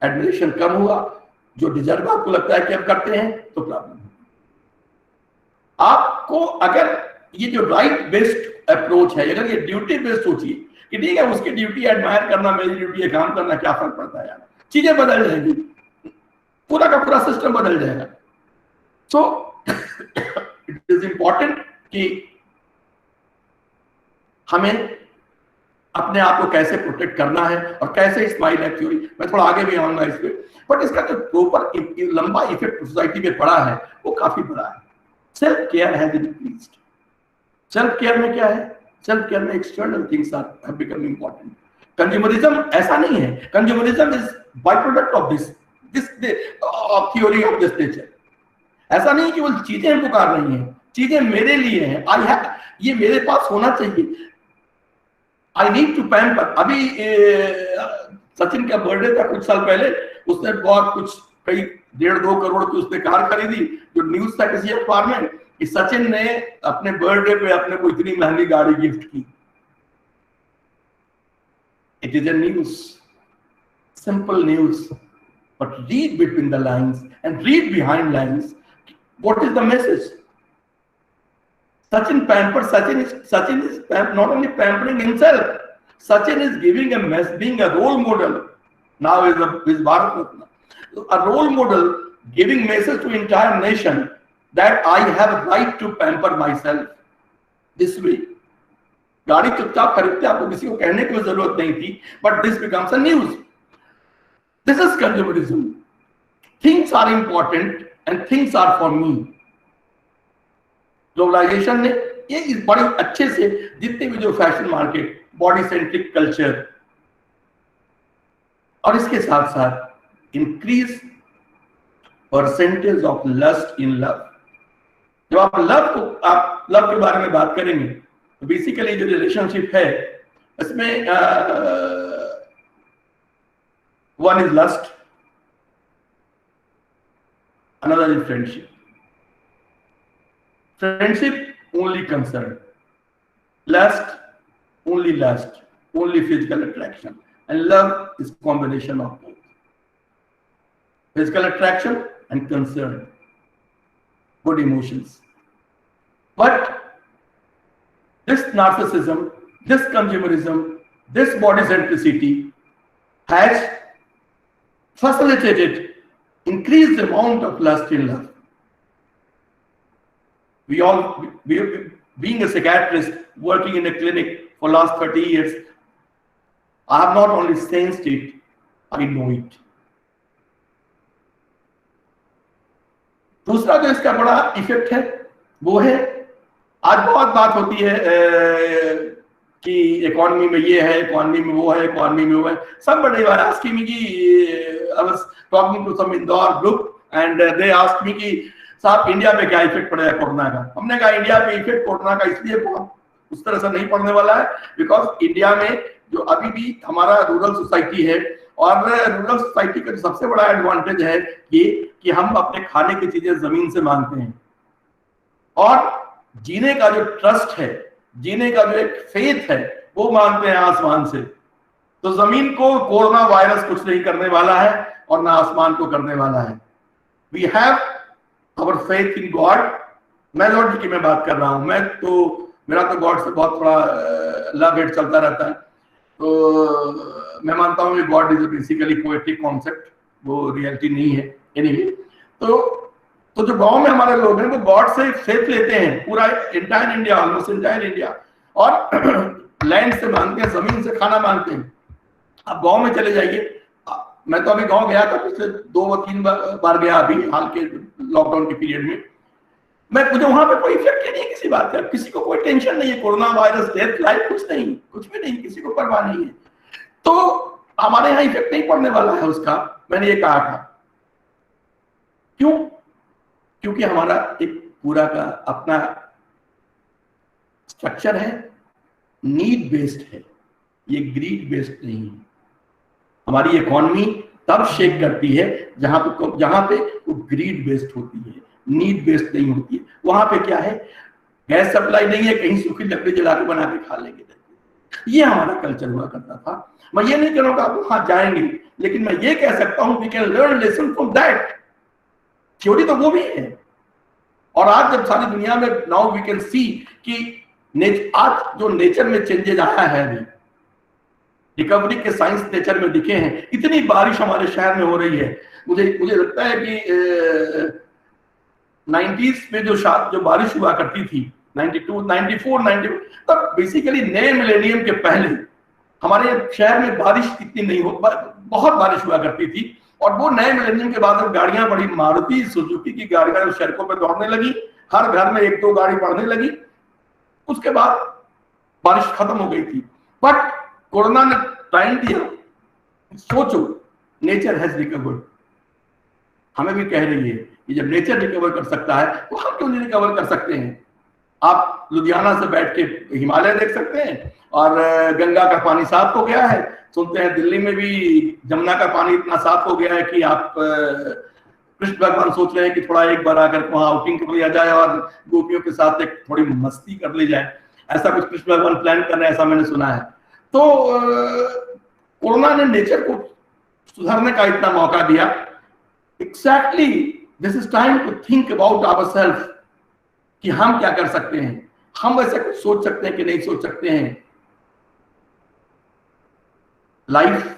एडमिरेशन कम हुआ, जो डिजर्व आपको लगता है कि आप करते हैं, तो प्रॉब्लम है। आपको अगर ये जो राइट बेस्ड अप्रोच है, अगर ये ड्यूटी बेस्ड सोचिए कि ठीक है उसकी ड्यूटी एडमायर करना, मेरी ड्यूटी है काम करना, क्या फर्क पड़ता है यार, चीजें बदल जाएंगी, पूरा का पूरा सिस्टम बदल जाएगा। सो इट इज इंपॉर्टेंट कि हमें अपने आप को कैसे प्रोटेक्ट करना है और कैसे स्माइल लाइफ थ्योरी, मैं थोड़ा आगे भी आऊंगा इस पे, बट इसका जो प्रॉपर लंबा इफेक्ट सोसाइटी पे पड़ा है वो काफी बड़ा है। Self care has increased. Self care में क्या है? सेल्फ केयर में external things are have become important. Consumerism ऐसा नहीं है, consumerism is byproduct of this theory of this nature. ऐसा नहीं कि वो चीजें पुकार रही हैं, चीजें मेरे लिए हैं, आई हैव, ये मेरे पास होना चाहिए। I need to pamper. अभी सचिन का बर्थडे था कुछ साल पहले, उसने बहुत कुछ कई 1.5-2 करोड़ की उसने कार खरीदी। जो न्यूज था किसी अखबार में कि सचिन ने अपने बर्थडे पे अपने को इतनी महंगी गाड़ी गिफ्ट की। It is a news, simple news, but read between the lines and read behind lines, what is the message? Sachin pampers. Sachin is not only pampering himself. Sachin is giving a mess, being a role model. Now is Bharat Ratna, a role model, giving message to entire nation that I have a right to pamper myself this way. गाड़ी चुपचाप खरीदते, आपको किसी को कहने की जरूरत नहीं थी, but this becomes a news. This is consumerism. Things are important and things are for me. Globalisation ने ये बड़े अच्छे से जितने भी जो fashion market, body centric culture, और इसके साथ साथ increase percentage of lust in love. जब आप लव के बारे में बात करेंगे तो बेसिकली जो रिलेशनशिप है इसमें one is lust, another is friendship. Friendship only concern, lust, only physical attraction, and love is combination of both. Physical attraction and concern, good emotions. But this narcissism, this consumerism, this body centricity has facilitated increased amount of lust in love. Being a psychiatrist, working in a clinic for last 30 years, I have not only sensed it, I know it. दूसरा जो इसका बड़ा इफेक्ट है वो है, आज बहुत बात होती है कि इकोनॉमी में ये है, इकोनॉमी में वो है, इकोनॉमी में वो है। सब बड़े बार आस्किंग मी कि I was talking to some Indore group and they asked me कि साहब इंडिया पे क्या इफेक्ट पड़ेगा कोरोना का। हमने कहा इंडिया पे इफेक्ट कोरोना का इसलिए बहुत उस तरह से नहीं पड़ने वाला है बिकॉज इंडिया में जो अभी भी हमारा रूरल सोसाइटी है, और रूरल सोसाइटी का जो सबसे बड़ा एडवांटेज है ये कि हम अपने खाने की चीजें जमीन से मांगते हैं, और जीने का जो ट्रस्ट है, जीने का जो एक फेथ है वो मांगते हैं आसमान से। तो जमीन को कोरोना वायरस कुछ नहीं करने वाला है और ना आसमान को करने वाला है। We have our faith in God। मैं लॉर्ड की मैं बात कर रहा हूँ, मेरा तो गॉड से बहुत थोड़ा लव हेट चलता रहता है। तो मैं मानता हूँ कि God is basically poetic concept, वो रियलिटी नहीं है। एनीवे, तो जो गांव में हमारे लोग हैं वो गॉड से फेथ लेते हैं, पूरा entire India, almost entire India, और लैंड से मांगते हैं, जमीन से खाना मांगते हैं। आप गाँव में चले जाइए, मैं तो अभी गांव गया था, पिछले 2-3 बार गया अभी हाल के लॉकडाउन के पीरियड में। मुझे वहां पे कोई इफेक्ट नहीं है किसी बात का, किसी को कोई टेंशन नहीं है, कोरोना वायरस, डेथ, लाइफ, कुछ नहीं, कुछ भी नहीं, किसी को परवाह नहीं है। तो हमारे यहाँ इफेक्ट नहीं पड़ने वाला है उसका, मैंने ये कहा था। क्यों? क्योंकि हमारा एक पूरा का अपना स्ट्रक्चर है, नीड बेस्ड है, ये ग्रीड बेस्ड नहीं है। हमारी इकोनॉमी तब शेक करती है जहां पे वो ग्रीड बेस्ड होती है, नीड बेस्ड नहीं होती है। वहां पे क्या है, गैस सप्लाई नहीं है, कहीं सूखी लकड़ी जला के बना के खा लेंगे, ये हमारा कल्चर हुआ करता था। मैं ये नहीं कह रहा हूं कि आप वहां जाएंगे, लेकिन मैं ये कह सकता हूं we can learn lesson from that. Theory तो वो भी है, और आज जब सारी दुनिया में नाउ वी कैन सी कि आज जो नेचर में चेंजेस आया है, अभी रिकवरी के साइंस नेचर में दिखे हैं। इतनी बारिश हमारे शहर में हो रही है, मुझे लगता है कि 90s में जो बारिश हुआ करती थी, 92, 94, 90, तब बेसिकली नए मिलेनियम के पहले हमारे शहर में बारिश इतनी नहीं हो, बहुत बारिश हुआ करती थी। और वो नए मिलेनियम के बाद गाड़ियां बड़ी, मारुति सुजुकी की गाड़ियां सड़कों पर दौड़ने लगी, हर घर में 1-2 गाड़ी बढ़ने लगी, उसके बाद बारिश खत्म हो गई थी। बट कोरोना ने टाइम दिया। सोचो नेचर हैज रिकवर्ड। हमें भी कह रही है कि जब नेचर रिकवर कर सकता है तो हम क्यों नहीं रिकवर कर सकते हैं। आप लुधियाना से बैठ के हिमालय देख सकते हैं और गंगा का पानी साफ हो गया है। सुनते हैं दिल्ली में भी जमुना का पानी इतना साफ हो गया है कि आप कृष्ण भगवान सोच रहे हैं कि थोड़ा एक बार आकर वहां आउटिंग कर लिया जाए और गोपियों के साथ एक थोड़ी मस्ती कर ली जाए। ऐसा कुछ कृष्ण भगवान प्लान कर रहे हैं, ऐसा मैंने सुना है। तो कोरोना ने नेचर को सुधारने का इतना मौका दिया। Exactly this is time to think about ourselves कि हम क्या कर सकते हैं। हम वैसे कुछ सोच सकते हैं कि नहीं सोच सकते हैं। लाइफ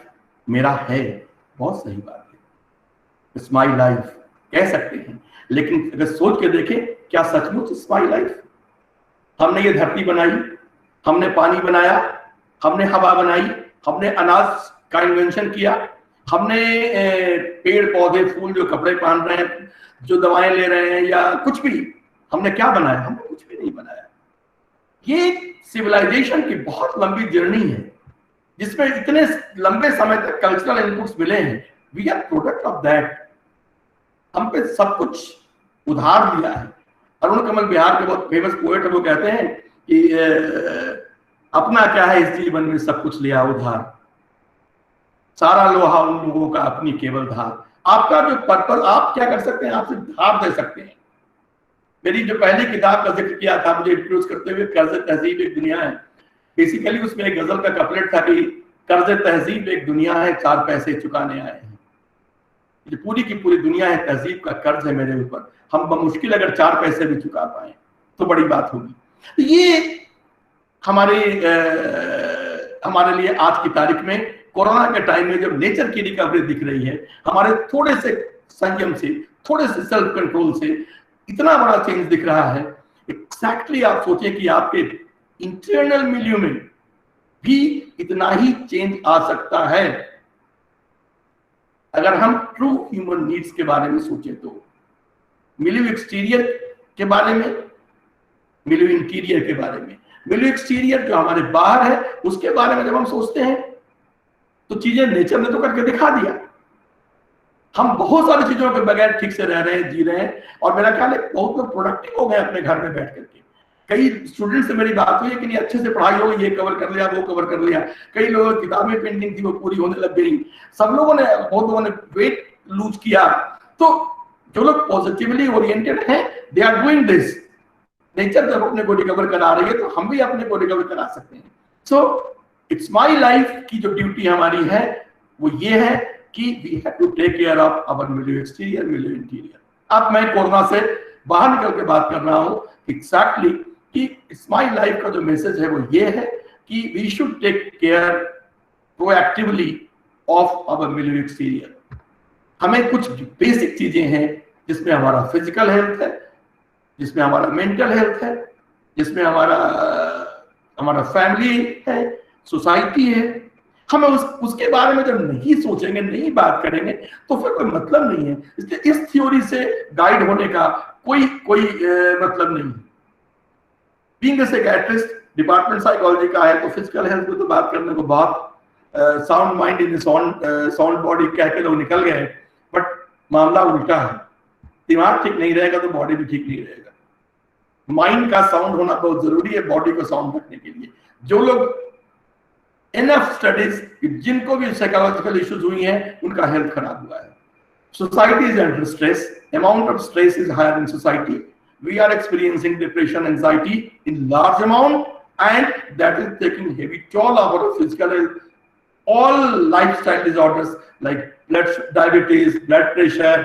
मेरा है, बहुत सही बात है, इट्स माई लाइफ कह सकते हैं, लेकिन अगर सोच के देखें क्या सचमुच इट्स माई लाइफ। हमने ये धरती बनाई, हमने पानी बनाया, हमने हवा बनाई, हमने अनाज का इन्वेंशन किया, हमने पेड़ पौधे फूल जो कपड़े पहन रहे हैं, जो दवाएं ले रहे हैं या कुछ भी, हमने क्या बनाया? हमने कुछ भी नहीं बनाया। ये सिविलाइजेशन की बहुत लंबी जर्नी है जिसमें इतने लंबे समय तक कल्चरल इनपुट्स मिले हैं। We are product of that. हम पे सब कुछ उधार लिया है। अरुण कमल बिहार के बहुत फेमस पोएट है, वो कहते हैं कि अपना क्या है इस जीवन में सब कुछ लिया उधार, सारा लोहा उन लोगों का अपनी केवल धार। आपका जो पर्पस, आप क्या कर सकते हैं? आप सिर्फ धार दे सकते हैं। मेरी जो पहली किताब का जिक्र किया था मुझे इंट्रोड्यूस करते हुए, कर्ज तहजीब एक दुनिया है, बेसिकली उसमें एक गजल का कपलेट था कि कर्ज तहजीब एक दुनिया है, 4 पैसे चुकाने आए हैं। ये पूरी की पूरी दुनिया है, तहजीब का कर्ज है मेरे ऊपर। हम बमुश्किल अगर 4 पैसे भी चुका पाए तो बड़ी बात होगी। तो ये हमारे लिए आज की तारीख में कोरोना के टाइम में जब नेचर की रिकवरी दिख रही है, हमारे थोड़े से संयम से, थोड़े से सेल्फ कंट्रोल से इतना बड़ा चेंज दिख रहा है। एक्जैक्टली आप सोचें कि आपके इंटरनल मिलियू में भी इतना ही चेंज आ सकता है अगर हम ट्रू ह्यूमन नीड्स के बारे में सोचें। तो मिलियू एक्सटीरियर के बारे में, मिलियू इंटीरियर के बारे में, मिलियू एक्सटीरियर जो हमारे बाहर है उसके बारे में जब हम सोचते हैं तो चीजें नेचर ने तो करके दिखा दिया। हम बहुत सारी चीजों के बगैर ठीक से रह रहे हैं, जी रहे हैं, और मेरा ख्याल है बहुत लोग प्रोडक्टिव हो गए अपने घर में बैठ करके। कई स्टूडेंट से मेरी बात हुई है कि नहीं अच्छे से पढ़ाई हो, ये कवर कर लिया, वो कवर कर लिया। कई लोगों की किताबें पेंडिंग थी वो पूरी होने लग गई। सब लोगों ने, बहुत लोगों ने वेट लूज किया। तो जो लोग पॉजिटिवली ओरिएंटेड हैं they are doing this. Nature जब अपने को रिकवर करा रही है तो हम भी अपने को रिकवर करा सकते हैं। सो इट्स माई लाइफ की जो ड्यूटी हमारी है वो ये है कि we have to take care of our milieu exterior, milieu interior. अब मैं कोरोना से बाहर निकल के बात कर रहा हूं एग्जैक्टली कि इट्स माई लाइफ का जो मैसेज है वो ये है कि we should take care proactively of our milieu exterior. हमें कुछ बेसिक चीजें हैं जिसमें हमारा फिजिकल हेल्थ है, जिसमें हमारा मेंटल हेल्थ है, जिसमें हमारा फैमिली है, सोसाइटी है। हमें उसके बारे में जब नहीं सोचेंगे, नहीं बात करेंगे तो फिर कोई मतलब नहीं है। इसलिए इस थ्योरी से गाइड होने का कोई मतलब नहीं है। Being a psychiatrist, department psychology का है, तो फिजिकल हेल्थ में तो बात करने को बहुत sound mind in sound body कह के लोग निकल गए, बट मामला उल्टा है। दिमाग ठीक नहीं रहेगा तो बॉडी भी ठीक नहीं रहेगा। माइंड का साउंड होना बहुत जरूरी है बॉडी को साउंड रखने के लिए। जो लोग इनफ स्टडीज, जिनको भी साइकोलॉजिकल इश्यूज हुई हैं उनका हेल्थ खराब हुआ है। Society is under stress, amount of stress is higher in society. We are experiencing depression, anxiety in large amount and that is taking heavy toll on our physical health. All lifestyle disorders like diabetes, blood pressure,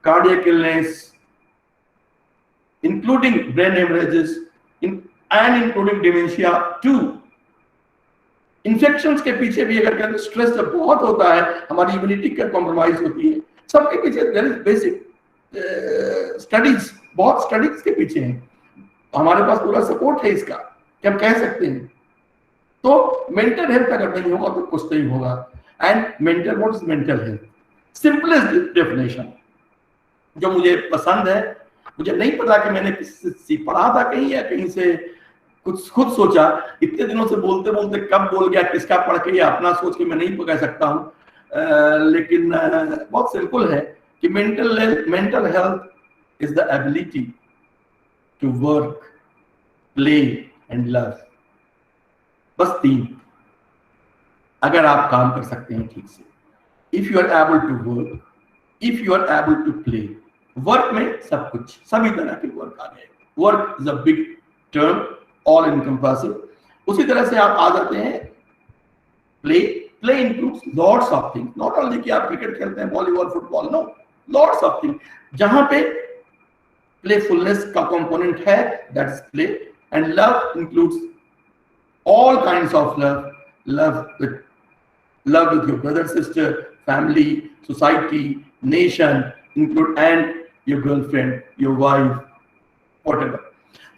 cardiac illness, including brain hemorrhages, and including dementia too. Infections के पीछे भी अगर कहते स्ट्रेस जब बहुत होता है हमारी इम्यूनिटी का कॉम्प्रोमाइज होती है। सबके पीछे देयर इज बेसिक स्टडीज, बहुत स्टडीज के पीछे हैं। हमारे पास पूरा सपोर्ट है इसका कि हम कह सकते हैं। तो मेंटल हेल्थ अगर नहीं होगा तो कुछ नहीं होगा। And mental, what is mental health? Simplest definition जो मुझे पसंद है, मुझे नहीं पता कि मैंने किसी से पढ़ा था कहीं या कहीं से कुछ खुद सोचा, इतने दिनों से बोलते बोलते कब बोल गया, किसका पढ़ के या अपना सोच के मैं नहीं कह सकता हूँ। लेकिन बहुत सिंपल है कि mental health is the ability to work, play and love. बस 3 अगर आप काम कर सकते हैं ठीक से, if you are able to work, if you are able to play. Work में सब कुछ, सभी तरह के वर्क आ गए। Work is a big term, all encompassing. उसी तरह से आप आ जाते हैं play. Play includes lots of things, not only कि आप क्रिकेट खेलते हैं, volleyball, football, no, lots of things. जहां पे प्लेफुलनेस का कंपोनेंट है, that's play. And love includes all kinds of love, love with your brother, sister, family, society, nation, include and your girlfriend, your wife, whatever.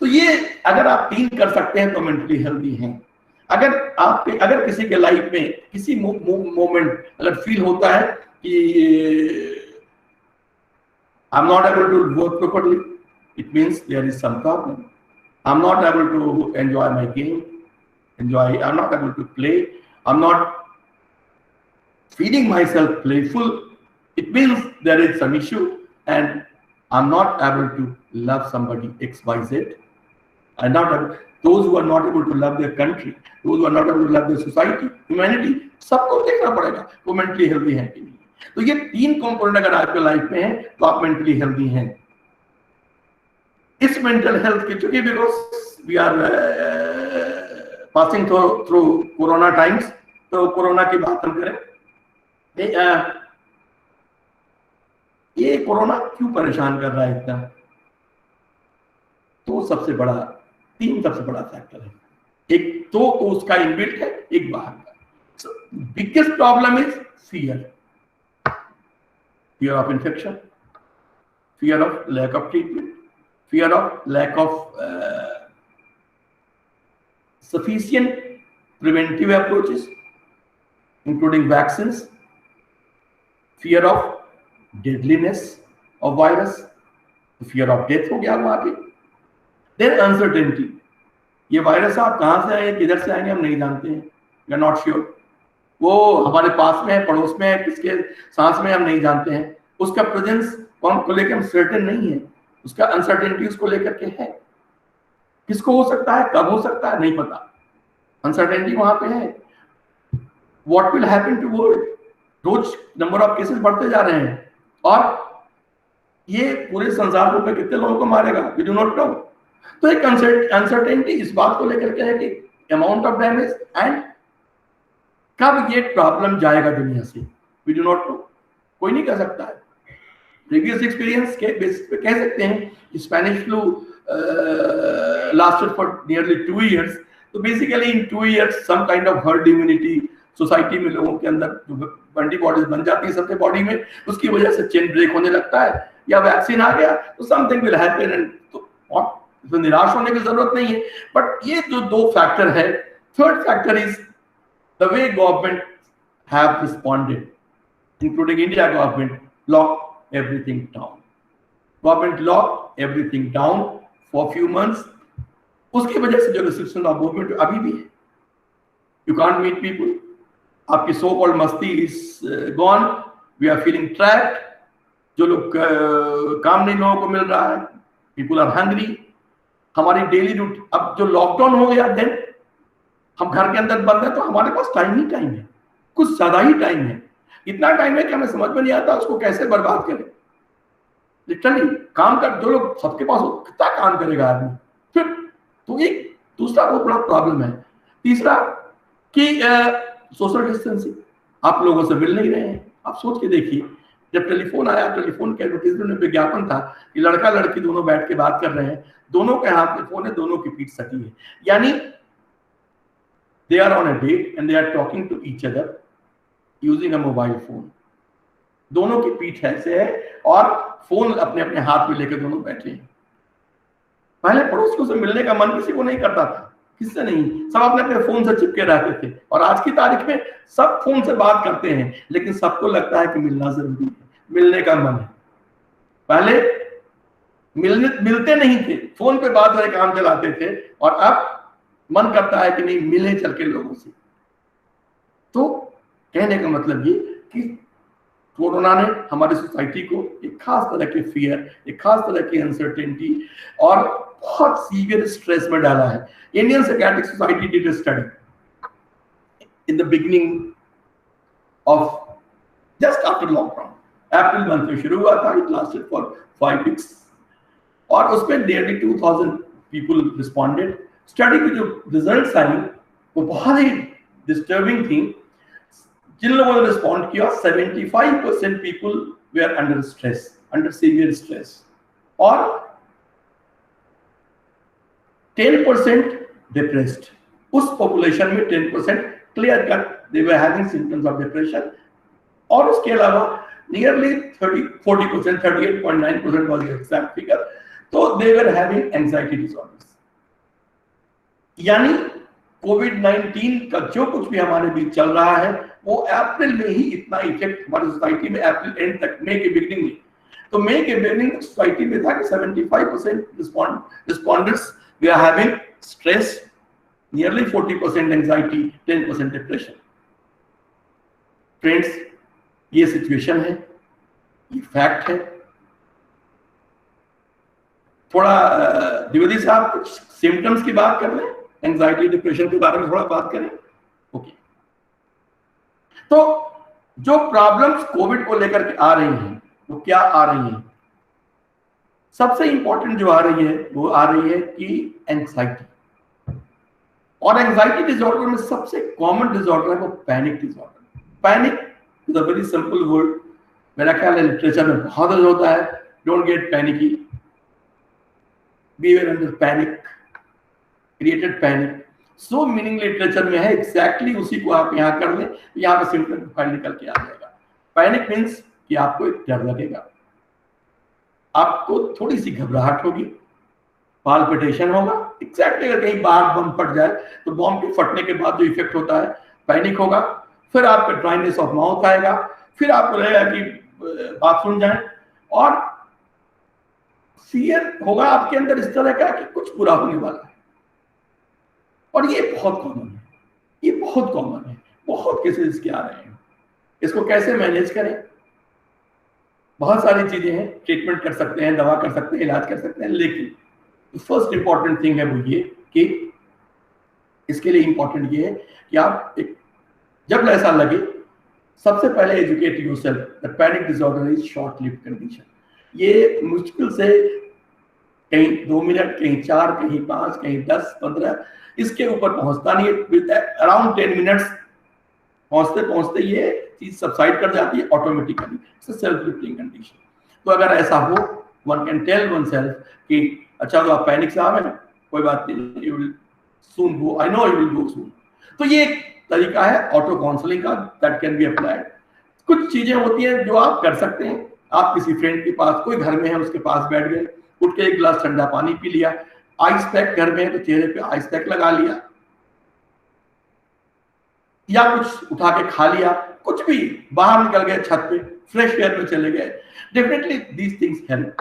तो ये अगर आप 3 कर सकते हैं तो मेंटली हेल्दी हैं। अगर किसी के लाइफ में किसी मोमेंट अगर फील होता है कि I am not able to work properly, it means there is some problem. I am not able to enjoy my game, I'm not able to play, I'm not feeding myself playful, it means there is some issue, and I'm not able to love somebody XYZ. Those who are not able to love their country, those who are not able to love their society, humanity, सबको देखना पड़ेगा वो मेंटली हेल्दी है कि नहीं। तो ये 3 कंपोनेंट अगर आपके लाइफ में है तो आप मेंटली हेल्दी हैं। इस मेंटल हेल्थ की, चूंकि because we are passing through corona times, तो कोरोना की बात हम करें। ये कोरोना क्यों परेशान कर रहा है इतना? तो 3 सबसे बड़ा फैक्टर है। एक तो उसका इनबिल्ट है, एक बाहर का। Biggest problem is fear of infection, fear of lack of treatment, fear of lack of sufficient preventive approaches, including vaccines, fear of deadliness of virus, fear of death हो गया वहां पे। Then uncertainty, ये वायरस आप कहां से आएंगे, किधर से आएंगे, हम नहीं जानते हैं, we are not sure। वो हमारे पास में है, पड़ोस में है, किसके सांस में हम नहीं जानते हैं। उसका प्रेजेंस को लेकर हम सर्टेन नहीं है, उसका अनसर्टेनिटी उसको लेकर के है। किसको हो सकता है, कब हो सकता है, नहीं पता, अनसर्टेनिटी वहां पे है। What will happen to world, रोज नंबर ऑफ केसेस बढ़ते जा रहे हैं और ये पूरे संसार में कितने लोगों को मारेगा, वी डू नॉट नो। तो एक अनसर्टेनिटी इस बात को लेकर के है कि अमाउंट ऑफ डैमेज एंड कब ये प्रॉब्लम जाएगा दुनिया से, वी डू नॉट नो, कोई नहीं कह सकता है। प्रीवियस एक्सपीरियंस के बेसिस पे कह सकते हैं कि Spanish flu lasted for nearly 2 years, तो basically in 2 years some kind of herd immunity society में लोगों के अंदर जो एंटीबॉडीज बन जाती है सबके बॉडी में, उसकी वजह से चेन ब्रेक होने लगता है, या वैक्सीन आ गया तो समथिंग विल हैपन। एंड तो निराश होने की जरूरत नहीं है। बट ये जो 2 फैक्टर है, third factor is the way government have responded, including India government, lock everything down. Government lock everything down for few months. उसकी वजह से जो रिस्ट्रिक्शन ऑफ मूवमेंट अभी भी है, यू कांट मीट पीपल, आपकी सो कॉल्ड मस्ती is gone, we are feeling trapped. जो लोग काम नहीं लोगों को मिल रहा है, पीपल आर हंग्री। हमारी डेली रूटीन, अब जो लॉकडाउन हो गया, देन हम घर के अंदर बंद है तो हमारे पास टाइम ही टाइम है, कुछ ज्यादा ही टाइम है। इतना टाइम है कि हमें समझ में नहीं आता उसको कैसे बर्बाद करें। लिटरली काम कर, जो लोग सबके पास हो, कितना काम करेगा आदमी फिर। तो एक दूसरा बहुत बड़ा प्रॉब्लम है। तीसरा कि सोशल डिस्टेंसिंग, आप लोगों से मिल नहीं रहे हैं। आप सोच के देखिए, जब टेलीफोन आया, टेलीफोन के एडवर्टाइजमेंट में विज्ञापन था कि लड़का लड़की दोनों बैठ के बात कर रहे हैं, दोनों के हाथ में फोन है, दोनों की पीठ सटी है, यानी they are on a date and they are talking to each other using a mobile phone. दोनों की पीठ ऐसे है और फोन अपने अपने हाथ में लेकर दोनों बैठे हैं। पहले पड़ोसियों से मिलने का मन किसी को नहीं करता था, किससे नहीं, सब अपने अपने फोन से चिपके रहते थे। और आज की तारीख में सब फोन से बात करते हैं, लेकिन सबको लगता है कि मिलना जरूरी है, मिलने का मन है। पहले मिलते नहीं थे, फोन पे बात वाले काम चलाते थे, और अब मन करता है कि नहीं, मिले चल के लोगों से। तो कहने का मतलब ये कि कोरोना ने हमारी सोसाइटी को एक खास तरह के फियर, एक खास तरह की अनसर्टेनिटी और बहुत सीवियर स्ट्रेस में डाला है। Indian psychiatric society did a study in the beginning of just after lockdown, April month में शुरू हुआ था, इट लास्टेड फॉर 5 वीक्स और उसमें nearly 2000 पीपल रिस्पॉन्डेड। स्टडी के जो रिजल्ट्स आई वो बहुत ही डिस्टर्बिंग थी। जिन लोगों ने रिस्पॉन्ड किया 75% people were under stress, under severe stress और 10% डिप्रेस्ड। उस पॉपुलेशन में 10% clear cut they were having symptoms of depression और उसके अलावा nearly 40%, 38.9% was the exact figure, तो they were having anxiety disorders. यानी कोविड-19 का जो कुछ भी हमारे बीच चल रहा है वो अप्रैल में ही इतना इफेक्ट हमारी सोसाइटी में, अप्रैल एंड तक, मई के बिगिनिंग में, तो मई के बिगिनिंग सोसाइटी में था कि 75% respondents we are having stress, nearly 40% anxiety, 10% depression. Friends, ये सिचुएशन है, ये फैक्ट है। थोड़ा द्विवेदी साहब कुछ सिम्टम्स की बात कर लें, एंजाइटी डिप्रेशन के बारे में थोड़ा बात करें। ओके, तो जो प्रॉब्लम्स कोविड को लेकर के आ रही हैं वो क्या आ रही हैं? सबसे इंपॉर्टेंट जो आ रही है वो आ रही है कि एंजाइटी, और एंजाइटी डिसऑर्डर में सबसे कॉमन डिसऑर्डर है वो panic disorder. Panic is a very simple word, मेरा ख्याल है लिटरेचर में बहुत यूज होता है। Don't get panicky, beware under panic, created panic, so meaning literature में है, एग्जैक्टली उसी को आप यहाँ कर लें, यहाँ पे सिम्पटम प्रोफाइल निकल के आ जाएगा। पैनिक मीन्स कि आपको एक डर लगेगा, आपको थोड़ी सी घबराहट होगी, पाल्पिटेशन होगा, एग्जैक्टली अगर कहीं बाहर बम फट जाए तो बम के फटने के बाद जो इफेक्ट होता है पैनिक होगा। फिर आपका ड्राइनेस ऑफ माउथ आएगा, फिर आपको लगेगा कि बाथरूम जाएं, और फियर होगा आपके अंदर इस तरह का कि कुछ बुरा होने वाला है। और ये बहुत कॉमन है, ये बहुत कॉमन है, बहुत केसेस इसके आ रहे हैं। इसको कैसे मैनेज करें? बहुत सारी चीजें हैं, ट्रीटमेंट कर सकते हैं, दवा कर सकते हैं, इलाज कर सकते हैं, लेकिन फर्स्ट इंपॉर्टेंट थिंग है वो ये कि इसके लिए इंपॉर्टेंट ये है कि आप जब ऐसा लगे, सबसे पहले educate yourself that panic disorder is short lived condition. ये मुश्किल से कहीं 2 मिनट, कहीं 4, कहीं 5, कहीं 10, 15, इसके ऊपर पहुंचता नहीं है। अराउंड 10 मिनट्स पहुंचते पहुंचते ये चीज सबसाइड कर जाती है automatically. It's self lifting condition. तो अगर ऐसा हो, one can tell oneself कि अच्छा तो आप पैनिक से आ रहे हैं, कोई बात नहीं, you will soon go, I know you will go soon. तो ये एक तरीका है ऑटो काउंसलिंग का, दैट कैन बी अप्लाइड। कुछ चीजें होती हैं जो आप कर सकते हैं। आप किसी फ्रेंड के पास, कोई घर में है, उसके पास बैठ गए, उठ के 1 गिलास ठंडा पानी पी लिया, आइस पैक घर में है तो चेहरे पे आइस पैक लगा लिया, या कुछ उठा के खा लिया, कुछ भी, बाहर निकल गए छत पे, फ्रेश एयर में चले गए, डेफिनेटली दीज थिंग्स हेल्प।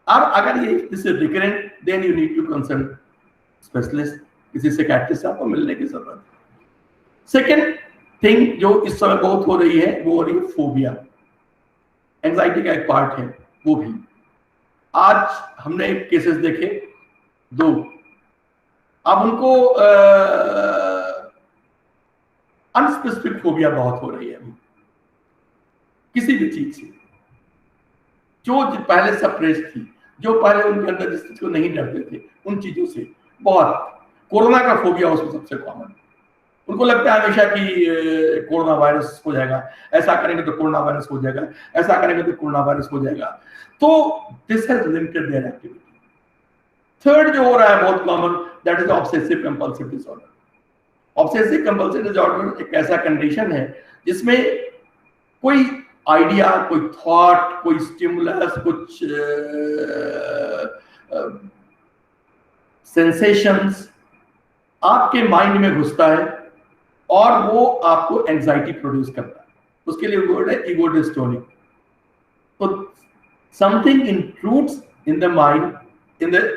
और अगर ये this is recurrent, then you need to consult specialist, किसी साइकियाट्रिस्ट आपको मिलने की जरूरत है। सेकेंड थिंग जो इस समय बहुत हो रही है वो हो रही है फोबिया। एंजाइटी का एक पार्ट है वो भी। आज हमने केसेस देखे 2, अब उनको अनस्पेसिफिक फोबिया बहुत हो रही है अभी किसी भी चीज से, जो पहले सप्रेस थी, जो पहले उनके अंदर जिस चीज को नहीं डरते थे, उन चीजों से बहुत। कोरोना का फोबिया उसमें सबसे कॉमन। उनको लगता है हमेशा कि कोरोना वायरस हो जाएगा, ऐसा करेंगे तो कोरोना वायरस हो जाएगा, ऐसा करेंगे तो कोरोना वायरस हो जाएगा। तो this has limited there activity. Third जो हो रहा है बहुत common, that is obsessive compulsive disorder. Obsessive compulsive disorder एक ऐसा कंडीशन है जिसमें कोई आइडिया, कोई थॉट, कोई स्टिमुलस, कुछ सेंसेशंस आपके माइंड में घुसता है और वो आपको एंजाइटी प्रोड्यूस करता है। उसके लिए वर्ड है ईगो डिस्टोनिक। तो something intrudes in the mind, in the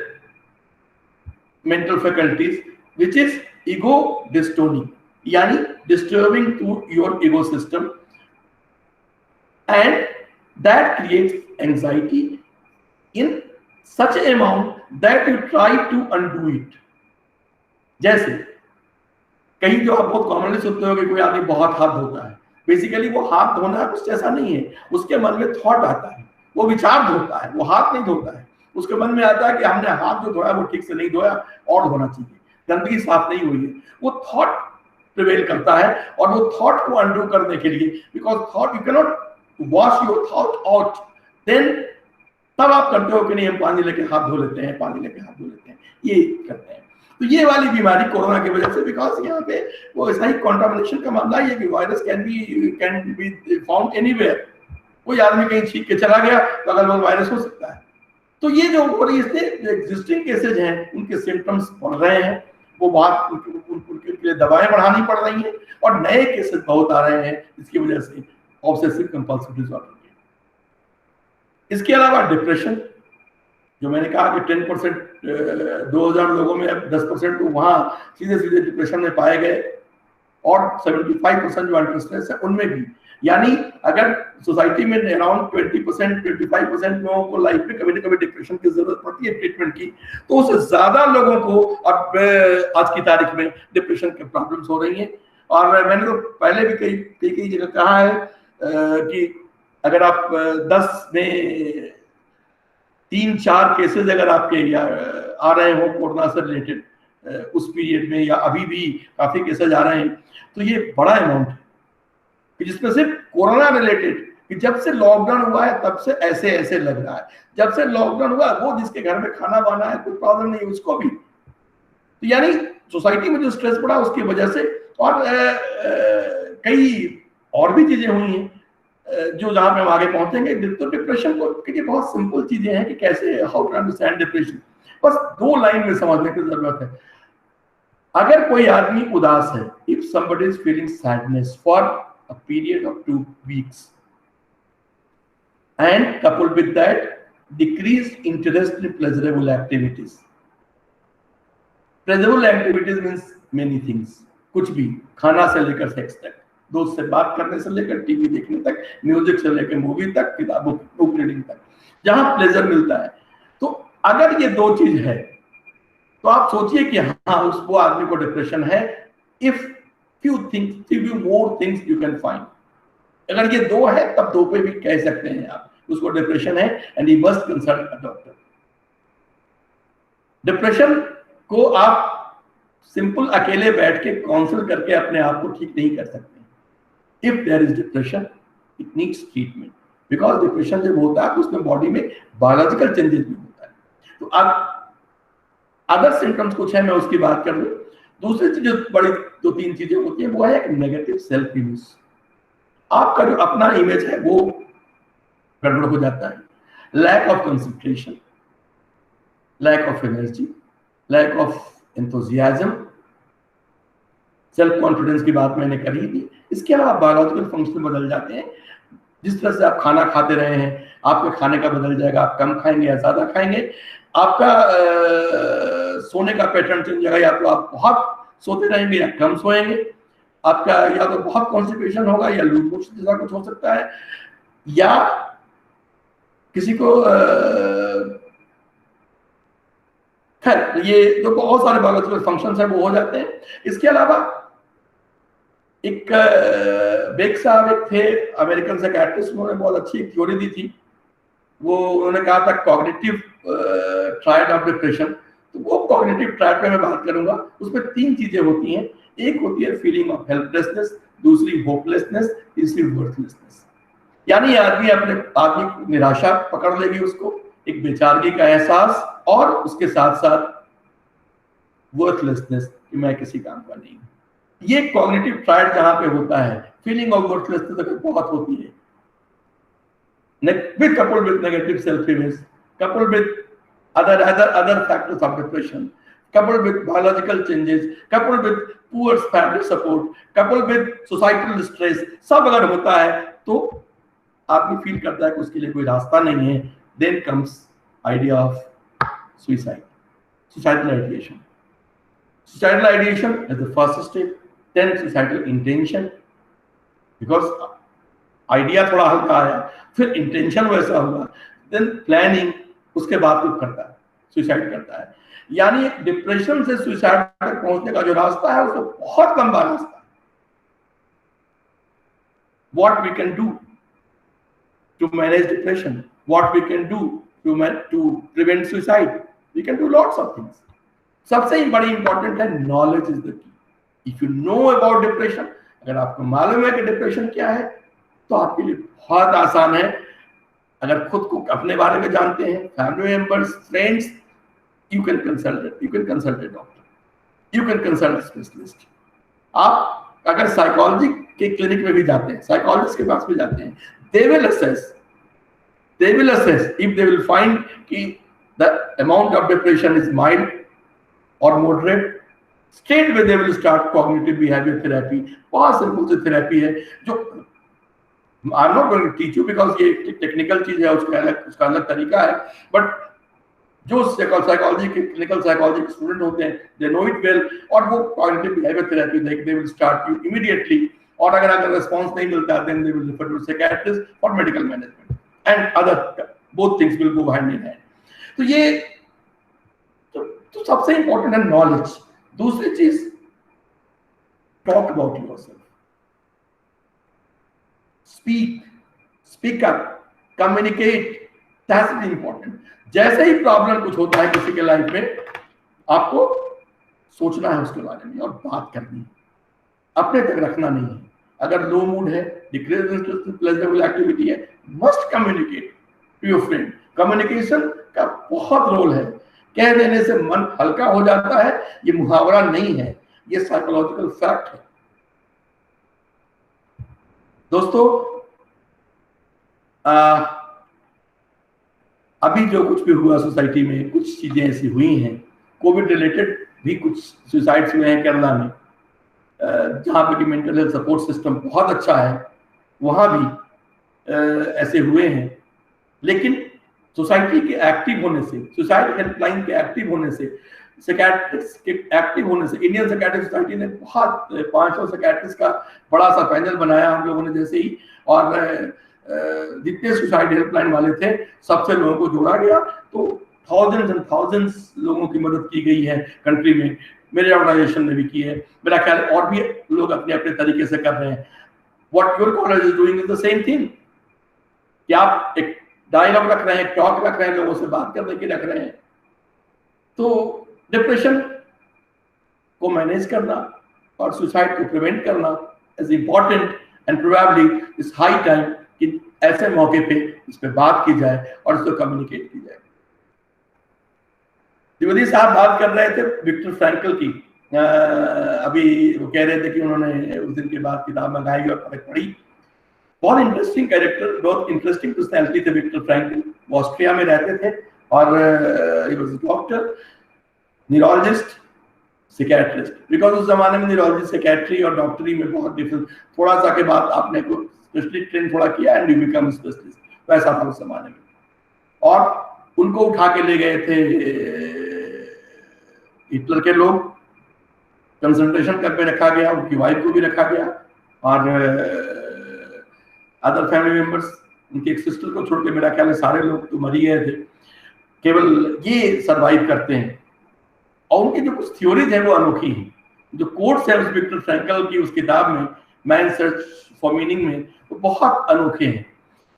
mental faculties which is ego dystonic, यानी disturbing to your ego system, and that creates anxiety in such an amount that you try to undo it. जैसे कहीं जो आप बहुत कॉमनली सुनते हो कि कोई आदमी बहुत हाथ धोता है, बेसिकली वो हाथ धोना कुछ ऐसा नहीं है, उसके मन में थॉट आता है, वो विचार धोता है, वो हाथ नहीं धोता है, उसके मन में आता है कि हमने हाथ जो धोया वो ठीक से नहीं धोया और धोना चाहिए, गंदगी साफ नहीं हुई है, वो थॉट प्रिवेल करता है। और वो थॉट को अंडू करने के लिए, because thought you can not wash your thought out, then तब आप करते हो कि नहीं हम पानी लेके हाथ धो लेते हैं, पानी लेके हाथ धो लेते हैं, ये करते हैं। तो ये वाली बीमारी कोरोना की वजह से, बिकॉज यहाँ पे वो ऐसा ही कॉन्टामिनेशन का मामला है कि virus can be found anywhere, कोई आदमी कहीं छींक के चला गया तो अगर वो वायरस हो सकता है। तो ये जो इससे एग्जिस्टिंग केसेज हैं उनके सिम्टम्स बढ़ रहे हैं, वो बात उनके लिए दवाएं बढ़ानी पड़ रही हैं, और नए केसेस बहुत आ रहे हैं इसकी वजह से ऑब्सेसिव कंपल्सिव डिसऑर्डर के। इसके अलावा डिप्रेशन, जो मैंने कहा कि 10% 2000 लोगों में अब 10% तो वहाँ सीधे सीधे डिप्रेशन में पाए गए, और 75% जो अंडर स्ट्रेस है उनमें भी। यानी अगर सोसाइटी में अराउंड 20% 25% लोगों को लाइफ में कभी न कभी डिप्रेशन की जरूरत पड़ती है ट्रीटमेंट की, तो उससे ज्यादा लोगों को अब आज की तारीख में डिप्रेशन की प्रॉब्लम्स हो रही हैं। और मैंने तो पहले भी कई जगह कहा है कि अगर आप 10 में 3-4 केसेस अगर आपके आ रहे हो कोरोना से रिलेटेड उस पीरियड में, या अभी भी काफी केसेस आ रहे हैं, तो ये बड़ा अमाउंट है कि जिसमें सिर्फ कोरोना रिलेटेड, कि जब से लॉकडाउन हुआ है तब से ऐसे ऐसे लग रहा है, जब से लॉकडाउन हुआ वो जिसके घर में खाना वाना है कोई प्रॉब्लम नहीं उसको भी। तो यानी सोसाइटी में जो स्ट्रेस पड़ा उसकी वजह से, और कई और भी चीजें हुई हैं जो जहां पे हम आगे पहुंचेंगे। तो डिप्रेशन को के बहुत सिंपल चीजें हैं कि कैसे, हाउ टू अंडरस्टैंड डिप्रेशन, बस 2 लाइन में समझने की जरूरत है। अगर कोई आदमी उदास है, if somebody is feeling sadness for a period of 2 weeks and coupled with that decreased interest in pleasurable activities. Pleasurable activities means many things, कुछ भी, खाना से लेकर सेक्स तक, दोस्त से बात करने से लेकर टीवी देखने तक, म्यूजिक से लेकर मूवी तक, किताबों बुक रीडिंग तक, जहां प्लेजर मिलता है। तो अगर ये 2 चीज है तो आप सोचिए कि हाँ वो आदमी को डिप्रेशन है। If few more things you can find, अगर ये 2 है तब 2 पे भी कह सकते हैं आप उसको डिप्रेशन है, and he must consult a doctor. Depression को आप सिंपल अकेले बैठ के काउंसिल करके अपने आप को ठीक नहीं कर सकते। If there is depression, it needs treatment, because depression जब होता है तो उसमें बॉडी में बायोलॉजिकल चेंजेस भी होता है। तो अब अदर सिम्टम्स कुछ है, मैं उसकी बात कर लूं। दूसरी चीज जो बड़ी 2-3 चीजें होती है वो है एक नेगेटिव सेल्फ इमेज। आपका जो अपना इमेज है वो गड़बड़ हो जाता है। Lack of concentration, lack of energy, lack of enthusiasm, self confidence की बात मैंने करी थी। इसके अलावा बायोलॉजिकल फंक्शन बदल जाते हैं। जिस तरह से आप खाना खाते रहे हैं, आपके खाने का बदल जाएगा, आप कम खाएंगे या ज्यादा खाएंगे। आपका सोने का पैटर्न चेंज जाएगा, या तो आप बहुत सोते रहेंगे या कम सोएंगे। आपका या तो बहुत कॉन्स्टिपेशन होगा या लूज मोशन जैसा कुछ हो सकता है, या किसी को खैर ये जो बहुत सारे बायोलॉजिकल फंक्शंस हैं वो हो जाते हैं। इसके अलावा एक बेक साहब एक थे अमेरिकन साइकियाट्रिस्ट, उन्होंने बहुत अच्छी एक थ्योरी दी थी। वो उन्होंने कहा था कॉग्निटिव ट्रायड ऑफ डिप्रेशन। तो वो कॉग्निटिव ट्रायड पे मैं बात करूंगा। उसमें 3 चीजें होती हैं। एक होती है फीलिंग ऑफ हेल्पलेसनेस, दूसरी होपलेसनेस, तीसरी वर्थलेसनेस। यानी आदमी निराशा पकड़ लेगी उसको, एक बेचारगी का एहसास, और उसके साथ साथ वर्थलेसनेस कि मैं किसी काम का नहीं हूं। ये कॉग्निटिव ट्रायड जहां पे होता है, फीलिंग ऑफ वर्थलेसनेस अगर बहुत होती है, coupled with negative self-image, coupled with other factors of depression, coupled with biological changes, coupled with poor family support, coupled with societal stress, सब अगर होता है तो आदमी फील करता है कि उसके लिए कोई रास्ता नहीं है। Then comes idea of suicide, suicidal ideation. Suicidal ideation is the first step, then suicidal intention, because idea थोड़ा हल्का आया, फिर इंटेंशन वैसा हुआ, देन प्लानिंग, उसके बाद कुछ करता है, सुसाइड करता है। यानी डिप्रेशन से सुसाइड तक पहुंचने का जो रास्ता है उसको बहुत लंबा रास्ता है। What we can do to manage depression, what we can do to prevent suicide, we can do lots of things. सबसे बड़ी इंपॉर्टेंट है knowledge is the key. If you know about depression, अगर आपको मालूम है कि डिप्रेशन क्या है तो आपके लिए बहुत आसान है। अगर खुद को अपने बारे में जानते हैं, family members, friends, you can consult A doctor, you can consult specialist. आप अगर साइकोलॉजी के क्लिनिक में भी जाते हैं, साइकोलॉजिस्ट के पास भी जाते हैं, they will assess if they will find कि the amount of depression is mild or moderate, straight away they will start cognitive behavior therapy। बहुत सिंपल सी थेरेपी है जो I'm not going to teach you because ये टेक्निकल चीज है, उसका अलग तरीका है, बट जो साइकोलॉजी के क्लिनिकल साइकोलॉजी के स्टूडेंट होते हैं दे नो इट वेल, और वो cognitive behaviour therapy they will start you immediately, और अगर रिस्पांस नहीं मिलता then they will refer to psychiatrist for medical management and other, both things will go hand in hand. तो ये तो सबसे इंपॉर्टेंट है नॉलेज। दूसरी चीज, talk about yourself, speak up, communicate, that's important. जैसे ही प्रॉब्लम कुछ होता है किसी के लाइफ में, आपको सोचना है उसके बारे में और बात करनी है, अपने तक रखना नहीं है। अगर लो मूड है, decrease interest in pleasurable activity है, must communicate to your friend. Communication का बहुत रोल है। कह देने से मन हल्का हो जाता है, ये मुहावरा नहीं है, ये साइकोलॉजिकल फैक्ट है। दोस्तों, अभी जो कुछ भी हुआ सोसाइटी में, कुछ चीजें ऐसी हुई हैं, कोविड रिलेटेड भी कुछ सुसाइड्स हुए हैं केरला में, जहाँ पे कि मेंटल हेल्थ सपोर्ट सिस्टम बहुत अच्छा है, वहाँ भी ऐसे हुए हैं। लेकिन सोसाइटी के एक्टिव होने से, सुसाइड हेल्पलाइन के एक्टिव होने से, साइकियाट्रिस्ट के एक्टिव होने से, इंडियन साइकियाट्रिस्ट सोसाइटी ने बहुत 500 साइकियाट्रिस्ट का बड़ा सा पैनल बनाया हम लोगों ने जैसे ही, और जितने सुसाइड हेल्पलाइन वाले थे सबसे लोगों को जोड़ा गया, तो थाउजेंड्स एंड थाउजेंड्स लोगों की मदद की गई है कंट्री में। मेरे ऑर्गेनाइजेशन ने भी की है, मेरा ख्याल और भी लोग अपने अपने तरीके से कर रहे हैं। What your college is doing is the same thing, कि आप एक डायलॉग रख रहे हैं, टॉक रख रहे हैं, लोगों से बात करने के रख रहे हैं। तो डिप्रेशन को मैनेज करना और सुसाइड को प्रिवेंट करना is important, and probably it's high time कि ऐसे मौके पे इस पे बात की जाए और इसको कम्युनिकेट की जाए। द्विवेदी साहब बात कर रहे थे विक्टर फ्रैंकल की, अभी वो कह रहे थे कि उन्होंने उस दिन के बाद किताब मंगाई और पढ़ी। बहुत इंटरेस्टिंग कैरेक्टर, बहुत इंटरेस्टिंग पर्सनैलिटी थे विक्टर फ्रैंकल। वो ऑस्ट्रिया में रहते थे और डॉक्टर, न्यूरोलॉजिस्ट, साइकियाट्रिस्ट, बिकॉज उस जमाने में न्यूरोलॉजी, साइकियाट्री और डॉक्टरी में बहुत डिफरेंस, थोड़ा सा के बाद आपने को स्पेशलिस्ट ट्रेन थोड़ा किया एंड यू बिकम स्पेशलिस्ट, वैसा था उस जमाने में। और उनको उठा के ले गए थे हिटलर के लोग, कंसंट्रेशन कैंप में रखा गया, उनकी वाइफ को भी रखा गया, और अदर फैमिली मेंबर्स, उनकी एक सिस्टर को छोड़ के मेरा ख्याल है सारे लोग तो मर ही गए थे, केवल ये सरवाइव करते हैं। और उनकी जो कुछ थ्योरीज हैं वो अनोखी हैं। जो कोट्स है उस विक्टर फ्रैंकल की उस किताब में, मैन सर्च फॉर मीनिंग में, वो बहुत अनोखे हैं।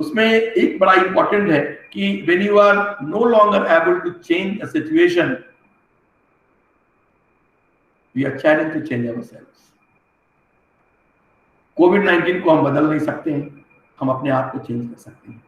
उसमें एक बड़ा इंपॉर्टेंट है कि when you are no longer able to change a situation, we are challenged to change ourselves. कोविड-19 को हम बदल नहीं सकते हैं, हम अपने आप को चेंज कर सकते हैं।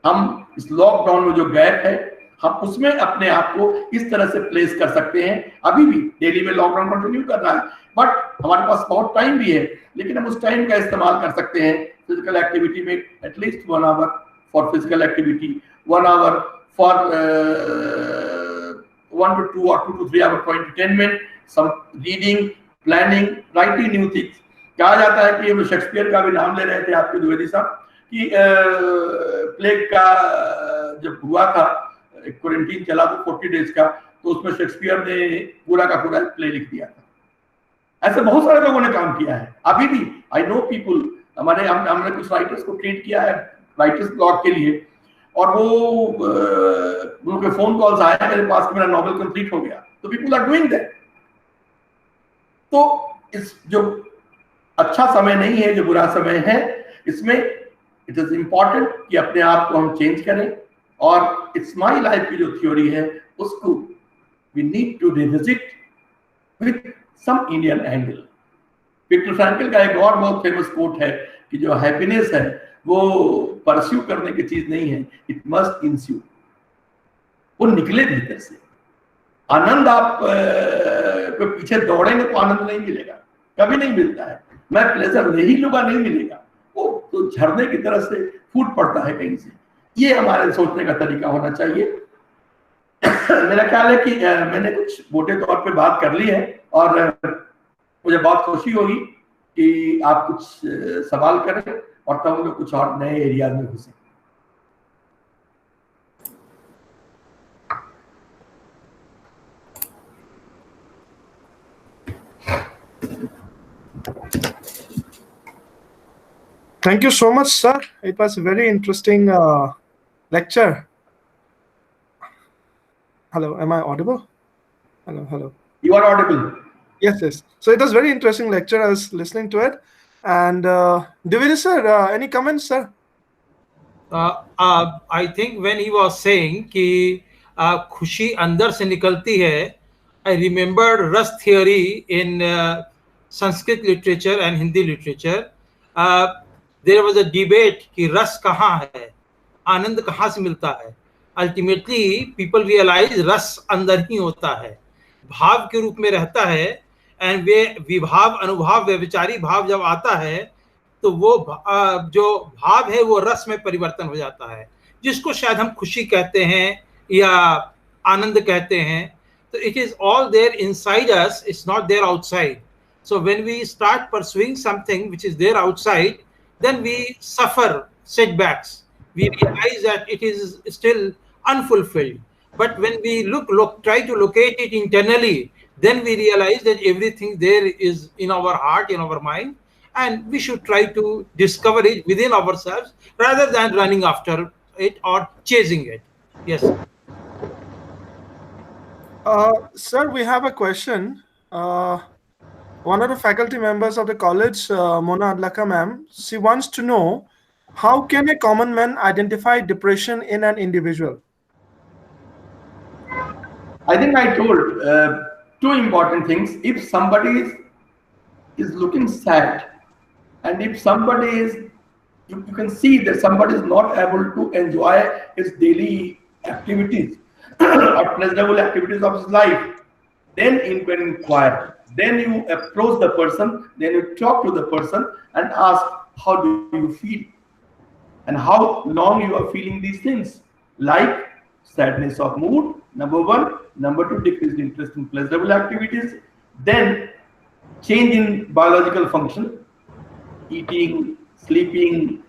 हम इस लॉकडाउन में जो गैप है, हम उसमें अपने आप को इस तरह से प्लेस कर सकते हैं। अभी भी दिल्ली में लॉकडाउन कंटिन्यू कर रहा है, बट हमारे पास बहुत टाइम भी है, लेकिन हम उस टाइम का इस्तेमाल कर सकते हैं फिजिकल एक्टिविटी में। At least 1 hour for physical activity, 1 hour for 1 to 2 or 2 to 3 hour for entertainment, some reading, planning, writing new things। कहा जाता है कि शेक्सपियर का भी नाम ले रहे थे आपके द्विवेदी साहब, कि प्लेग का जब हुआ था, क्वारंटीन चला था 40 डेज का, तो उसमें शेक्सपियर ने पूरा का पूरा प्ले लिख दिया था। ऐसे बहुत सारे लोगों ने काम किया है। अभी भी आई नो पीपुल हमने कुछ राइटर्स को ट्रीट किया है राइटर्स ब्लॉग के लिए, और वो उनके फोन कॉल्स आए मेरे पास कि मेरा नॉवेल कंप्लीट हो गया, तो पीपल आर डूइंग दैट। तो इस जो अच्छा समय नहीं है, जो बुरा समय है, इसमें इट इज इंपॉर्टेंट कि अपने आप को हम चेंज करें, और इट्स माई लाइफ की जो थ्योरी है उसको we need to revisit with some Indian angle. Victor Frankl का एक और बहुत फेमस कोट है कि जो हैप्पीनेस है वो परस्यू करने की चीज नहीं है, इट मस्ट इंस्यू, वो निकले भीतर से। आनंद आप को पीछे दौड़ेंगे तो आनंद नहीं मिलेगा, कभी नहीं मिलता है। मैं प्लेजर नहीं लूंगा, नहीं मिलेगा, वो तो झरने की तरह से फूट पड़ता है कहीं से। ये हमारे सोचने का तरीका होना चाहिए। मेरा ख्याल है कि मैंने कुछ मोटे तौर पे बात कर ली है, और मुझे बहुत खुशी होगी कि आप कुछ सवाल करें और तब हम लोग कुछ और नए एरिया में घुसे। Thank you so much, sir. It was a very interesting lecture. Hello, am I audible? Hello, hello. You are audible. Yes, yes. So it was very interesting lecture. I was listening to it. And Dividi sir, any comments, sir? I think when he was saying कि खुशी अंदर से निकलती है, I remembered रस theory in Sanskrit literature and Hindi literature. There was a debate कि रस कहाँ है, आनंद कहाँ से मिलता है. Ultimately, people realize रस अंदर ही होता है, भाव के रूप में रहता है, and वे विभाव अनुभाव व्यभिचारी भाव जब आता है तो वो जो भाव है वो रस में परिवर्तन हो जाता है, जिसको शायद हम खुशी कहते हैं या आनंद कहते हैं. तो it is all there inside us, it's not there outside. So when we start pursuing something which is there outside, then we suffer setbacks. We realize that it is still unfulfilled. But when we try to locate it internally, then we realize that everything there is in our heart, in our mind, and we should try to discover it within ourselves rather than running after it or chasing it. Yes. Sir, we have a question. One of the faculty members of the college, Mona Adlaka ma'am, she wants to know, how can a common man identify depression in an individual? I think I told two important things. If somebody is looking sad, and if somebody is, you can see that somebody is not able to enjoy his daily activities or pleasurable activities of his life, then you can inquire. Then you approach the person, then you talk to the person and ask, how do you feel? And how long you are feeling these things? Like sadness of mood, number one. Number two, decreased interest in pleasurable activities. Then change in biological function, eating, sleeping,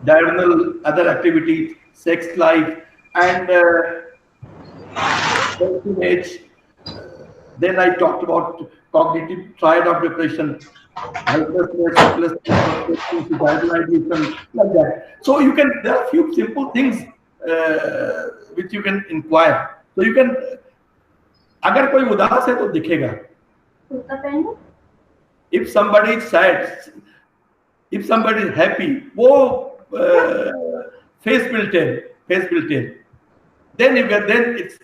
diurnal other activities, sex life, and self-image. Then I talked about cognitive triad of depression, helplessness, hopelessness, suicidal ideation, like that. So you can, there are a few simple things which you can inquire. So you can, अगर कोई उदास है तो दिखेगा. If somebody is sad, if somebody is happy, वो face will tell. Then you get, then it's,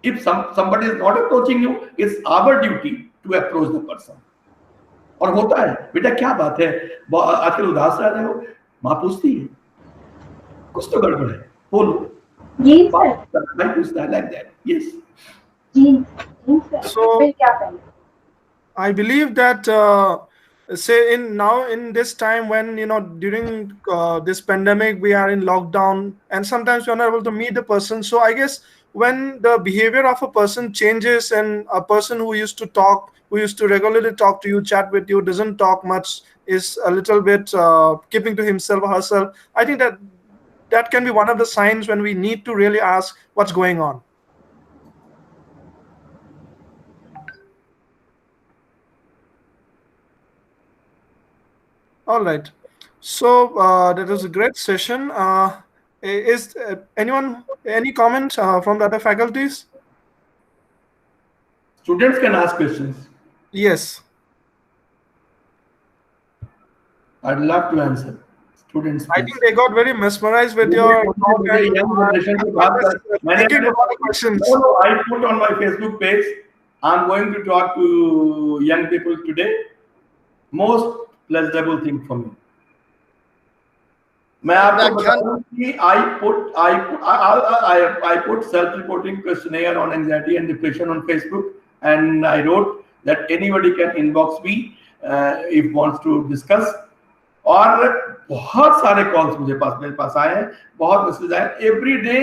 if somebody is not approaching you, it's our duty to approach the person. और होता है, बेटा क्या बात है, आजकल उदास रह रहे हो, माँ पूछती है, कुछ तो गड़बड़ है, बोलो. जी सर. मैं पूछता है like that. Yes. जी सर. So फिर क्या करें? I believe that say in this time when during this pandemic we are in lockdown and sometimes we are not able to meet the person. So I guess when the behavior of a person changes and a person who used to talk, who used to regularly talk to you, chat with you, doesn't talk much, is a little bit keeping to himself or herself, I think that can be one of the signs when we need to really ask what's going on. All right. So that was a great session. Is any comment from the other faculties? Students can ask questions. Yes. I'd love to answer. Students, I think they got very mesmerized with your questions. No, I put on my Facebook page, I'm going to talk to young people today. Most pleasurable thing for me. मैं आपको बताऊं कि I put self-reporting questionnaire on anxiety and depression on Facebook, and I wrote that anybody can inbox me if wants to discuss. और बहुत सारे कॉल्स मेरे पास आए हैं, बहुत मैसेज आए एवरी डे.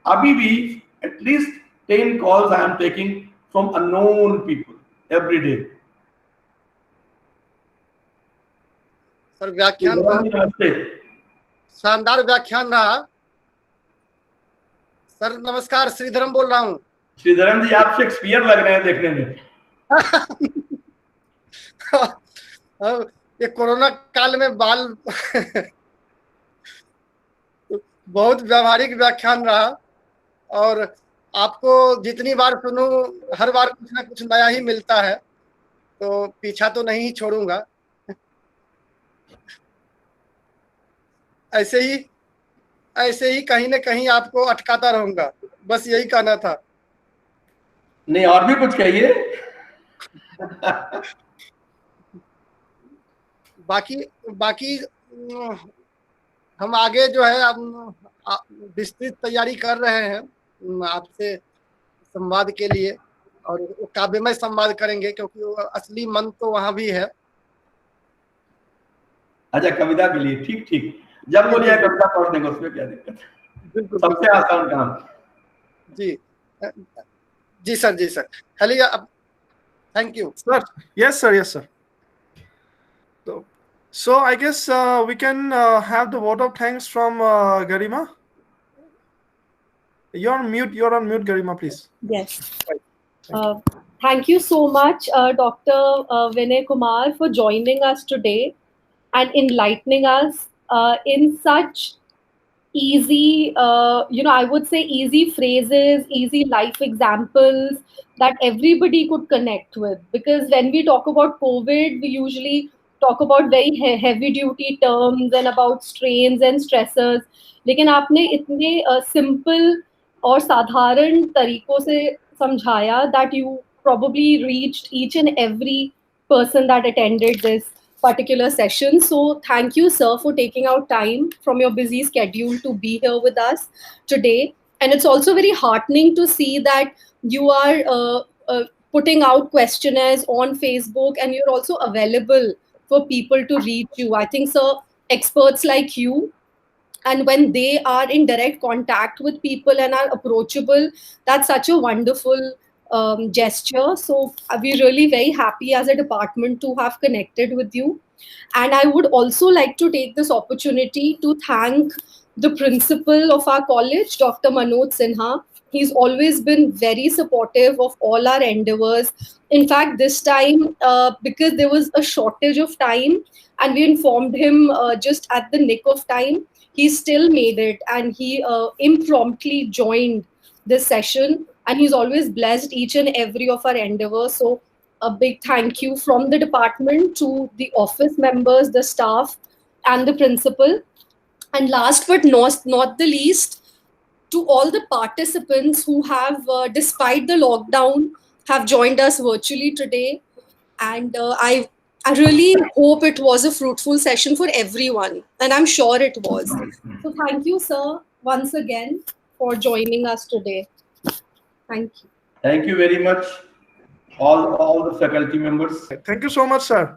अभी भी at least 10 calls I am taking from unknown people every day. Sir व्याख्यान शानदार व्याख्यान रहा. सर नमस्कार, श्रीधरम बोल रहा हूँ. श्रीधरम जी, आप शेक्सपियर लग रहे हैं देखने में. ये कोरोना काल में बाल बहुत व्यावहारिक व्याख्यान रहा, और आपको जितनी बार सुनूं हर बार कुछ ना कुछ नया ही मिलता है, तो पीछा तो नहीं छोड़ूंगा. ऐसे ही कहीं ना कहीं आपको अटकाता रहूंगा, बस यही कहना था. नहीं, और भी कुछ कहिए. बाकी हम आगे जो है विस्तृत तैयारी कर रहे हैं आपसे संवाद के लिए, और काव्यमय संवाद करेंगे, क्योंकि असली मन तो वहां भी है. अच्छा, कविता के लिए ठीक. जब बोलिए कविता पढ़ने को, उसमें क्या दिक्कत है, सबसे आसान काम. जी सर. चलिए अब, thank you sir. Yes sir. So I guess we can have the vote of thanks from Garima. You're on mute, Garima, please. Yes. Thank you so much, Dr. Vinay Kumar, for joining us today and enlightening us in such easy, I would say easy phrases, easy life examples that everybody could connect with. Because when we talk about COVID, we usually talk about very heavy duty terms and about strains and stressors. लेकिन आपने इतने simple और साधारण तरीकों से समझाया that you probably reached each and every person that attended this particular session. So thank you, sir, for taking out time from your busy schedule to be here with us today. And it's also very heartening to see that you are putting out questionnaires on Facebook, and you're also available for people to reach you. I think, sir, experts like you, and when they are in direct contact with people and are approachable, that's such a wonderful gesture. So we're really very happy as a department to have connected with you. And I would also like to take this opportunity to thank the principal of our college, Dr. Manoj Sinha. He's always been very supportive of all our endeavors. In fact, this time, because there was a shortage of time and we informed him just at the nick of time, he still made it, and he impromptu joined this session, and he's always blessed each and every of our endeavors. So a big thank you from the department to the office members, the staff, and the principal. And last but not the least, to all the participants who have, despite the lockdown, have joined us virtually today. And I really hope it was a fruitful session for everyone, and I'm sure it was. So thank you, sir, once again for joining us today. Thank you. Thank you very much, all the faculty members. Thank you so much, sir.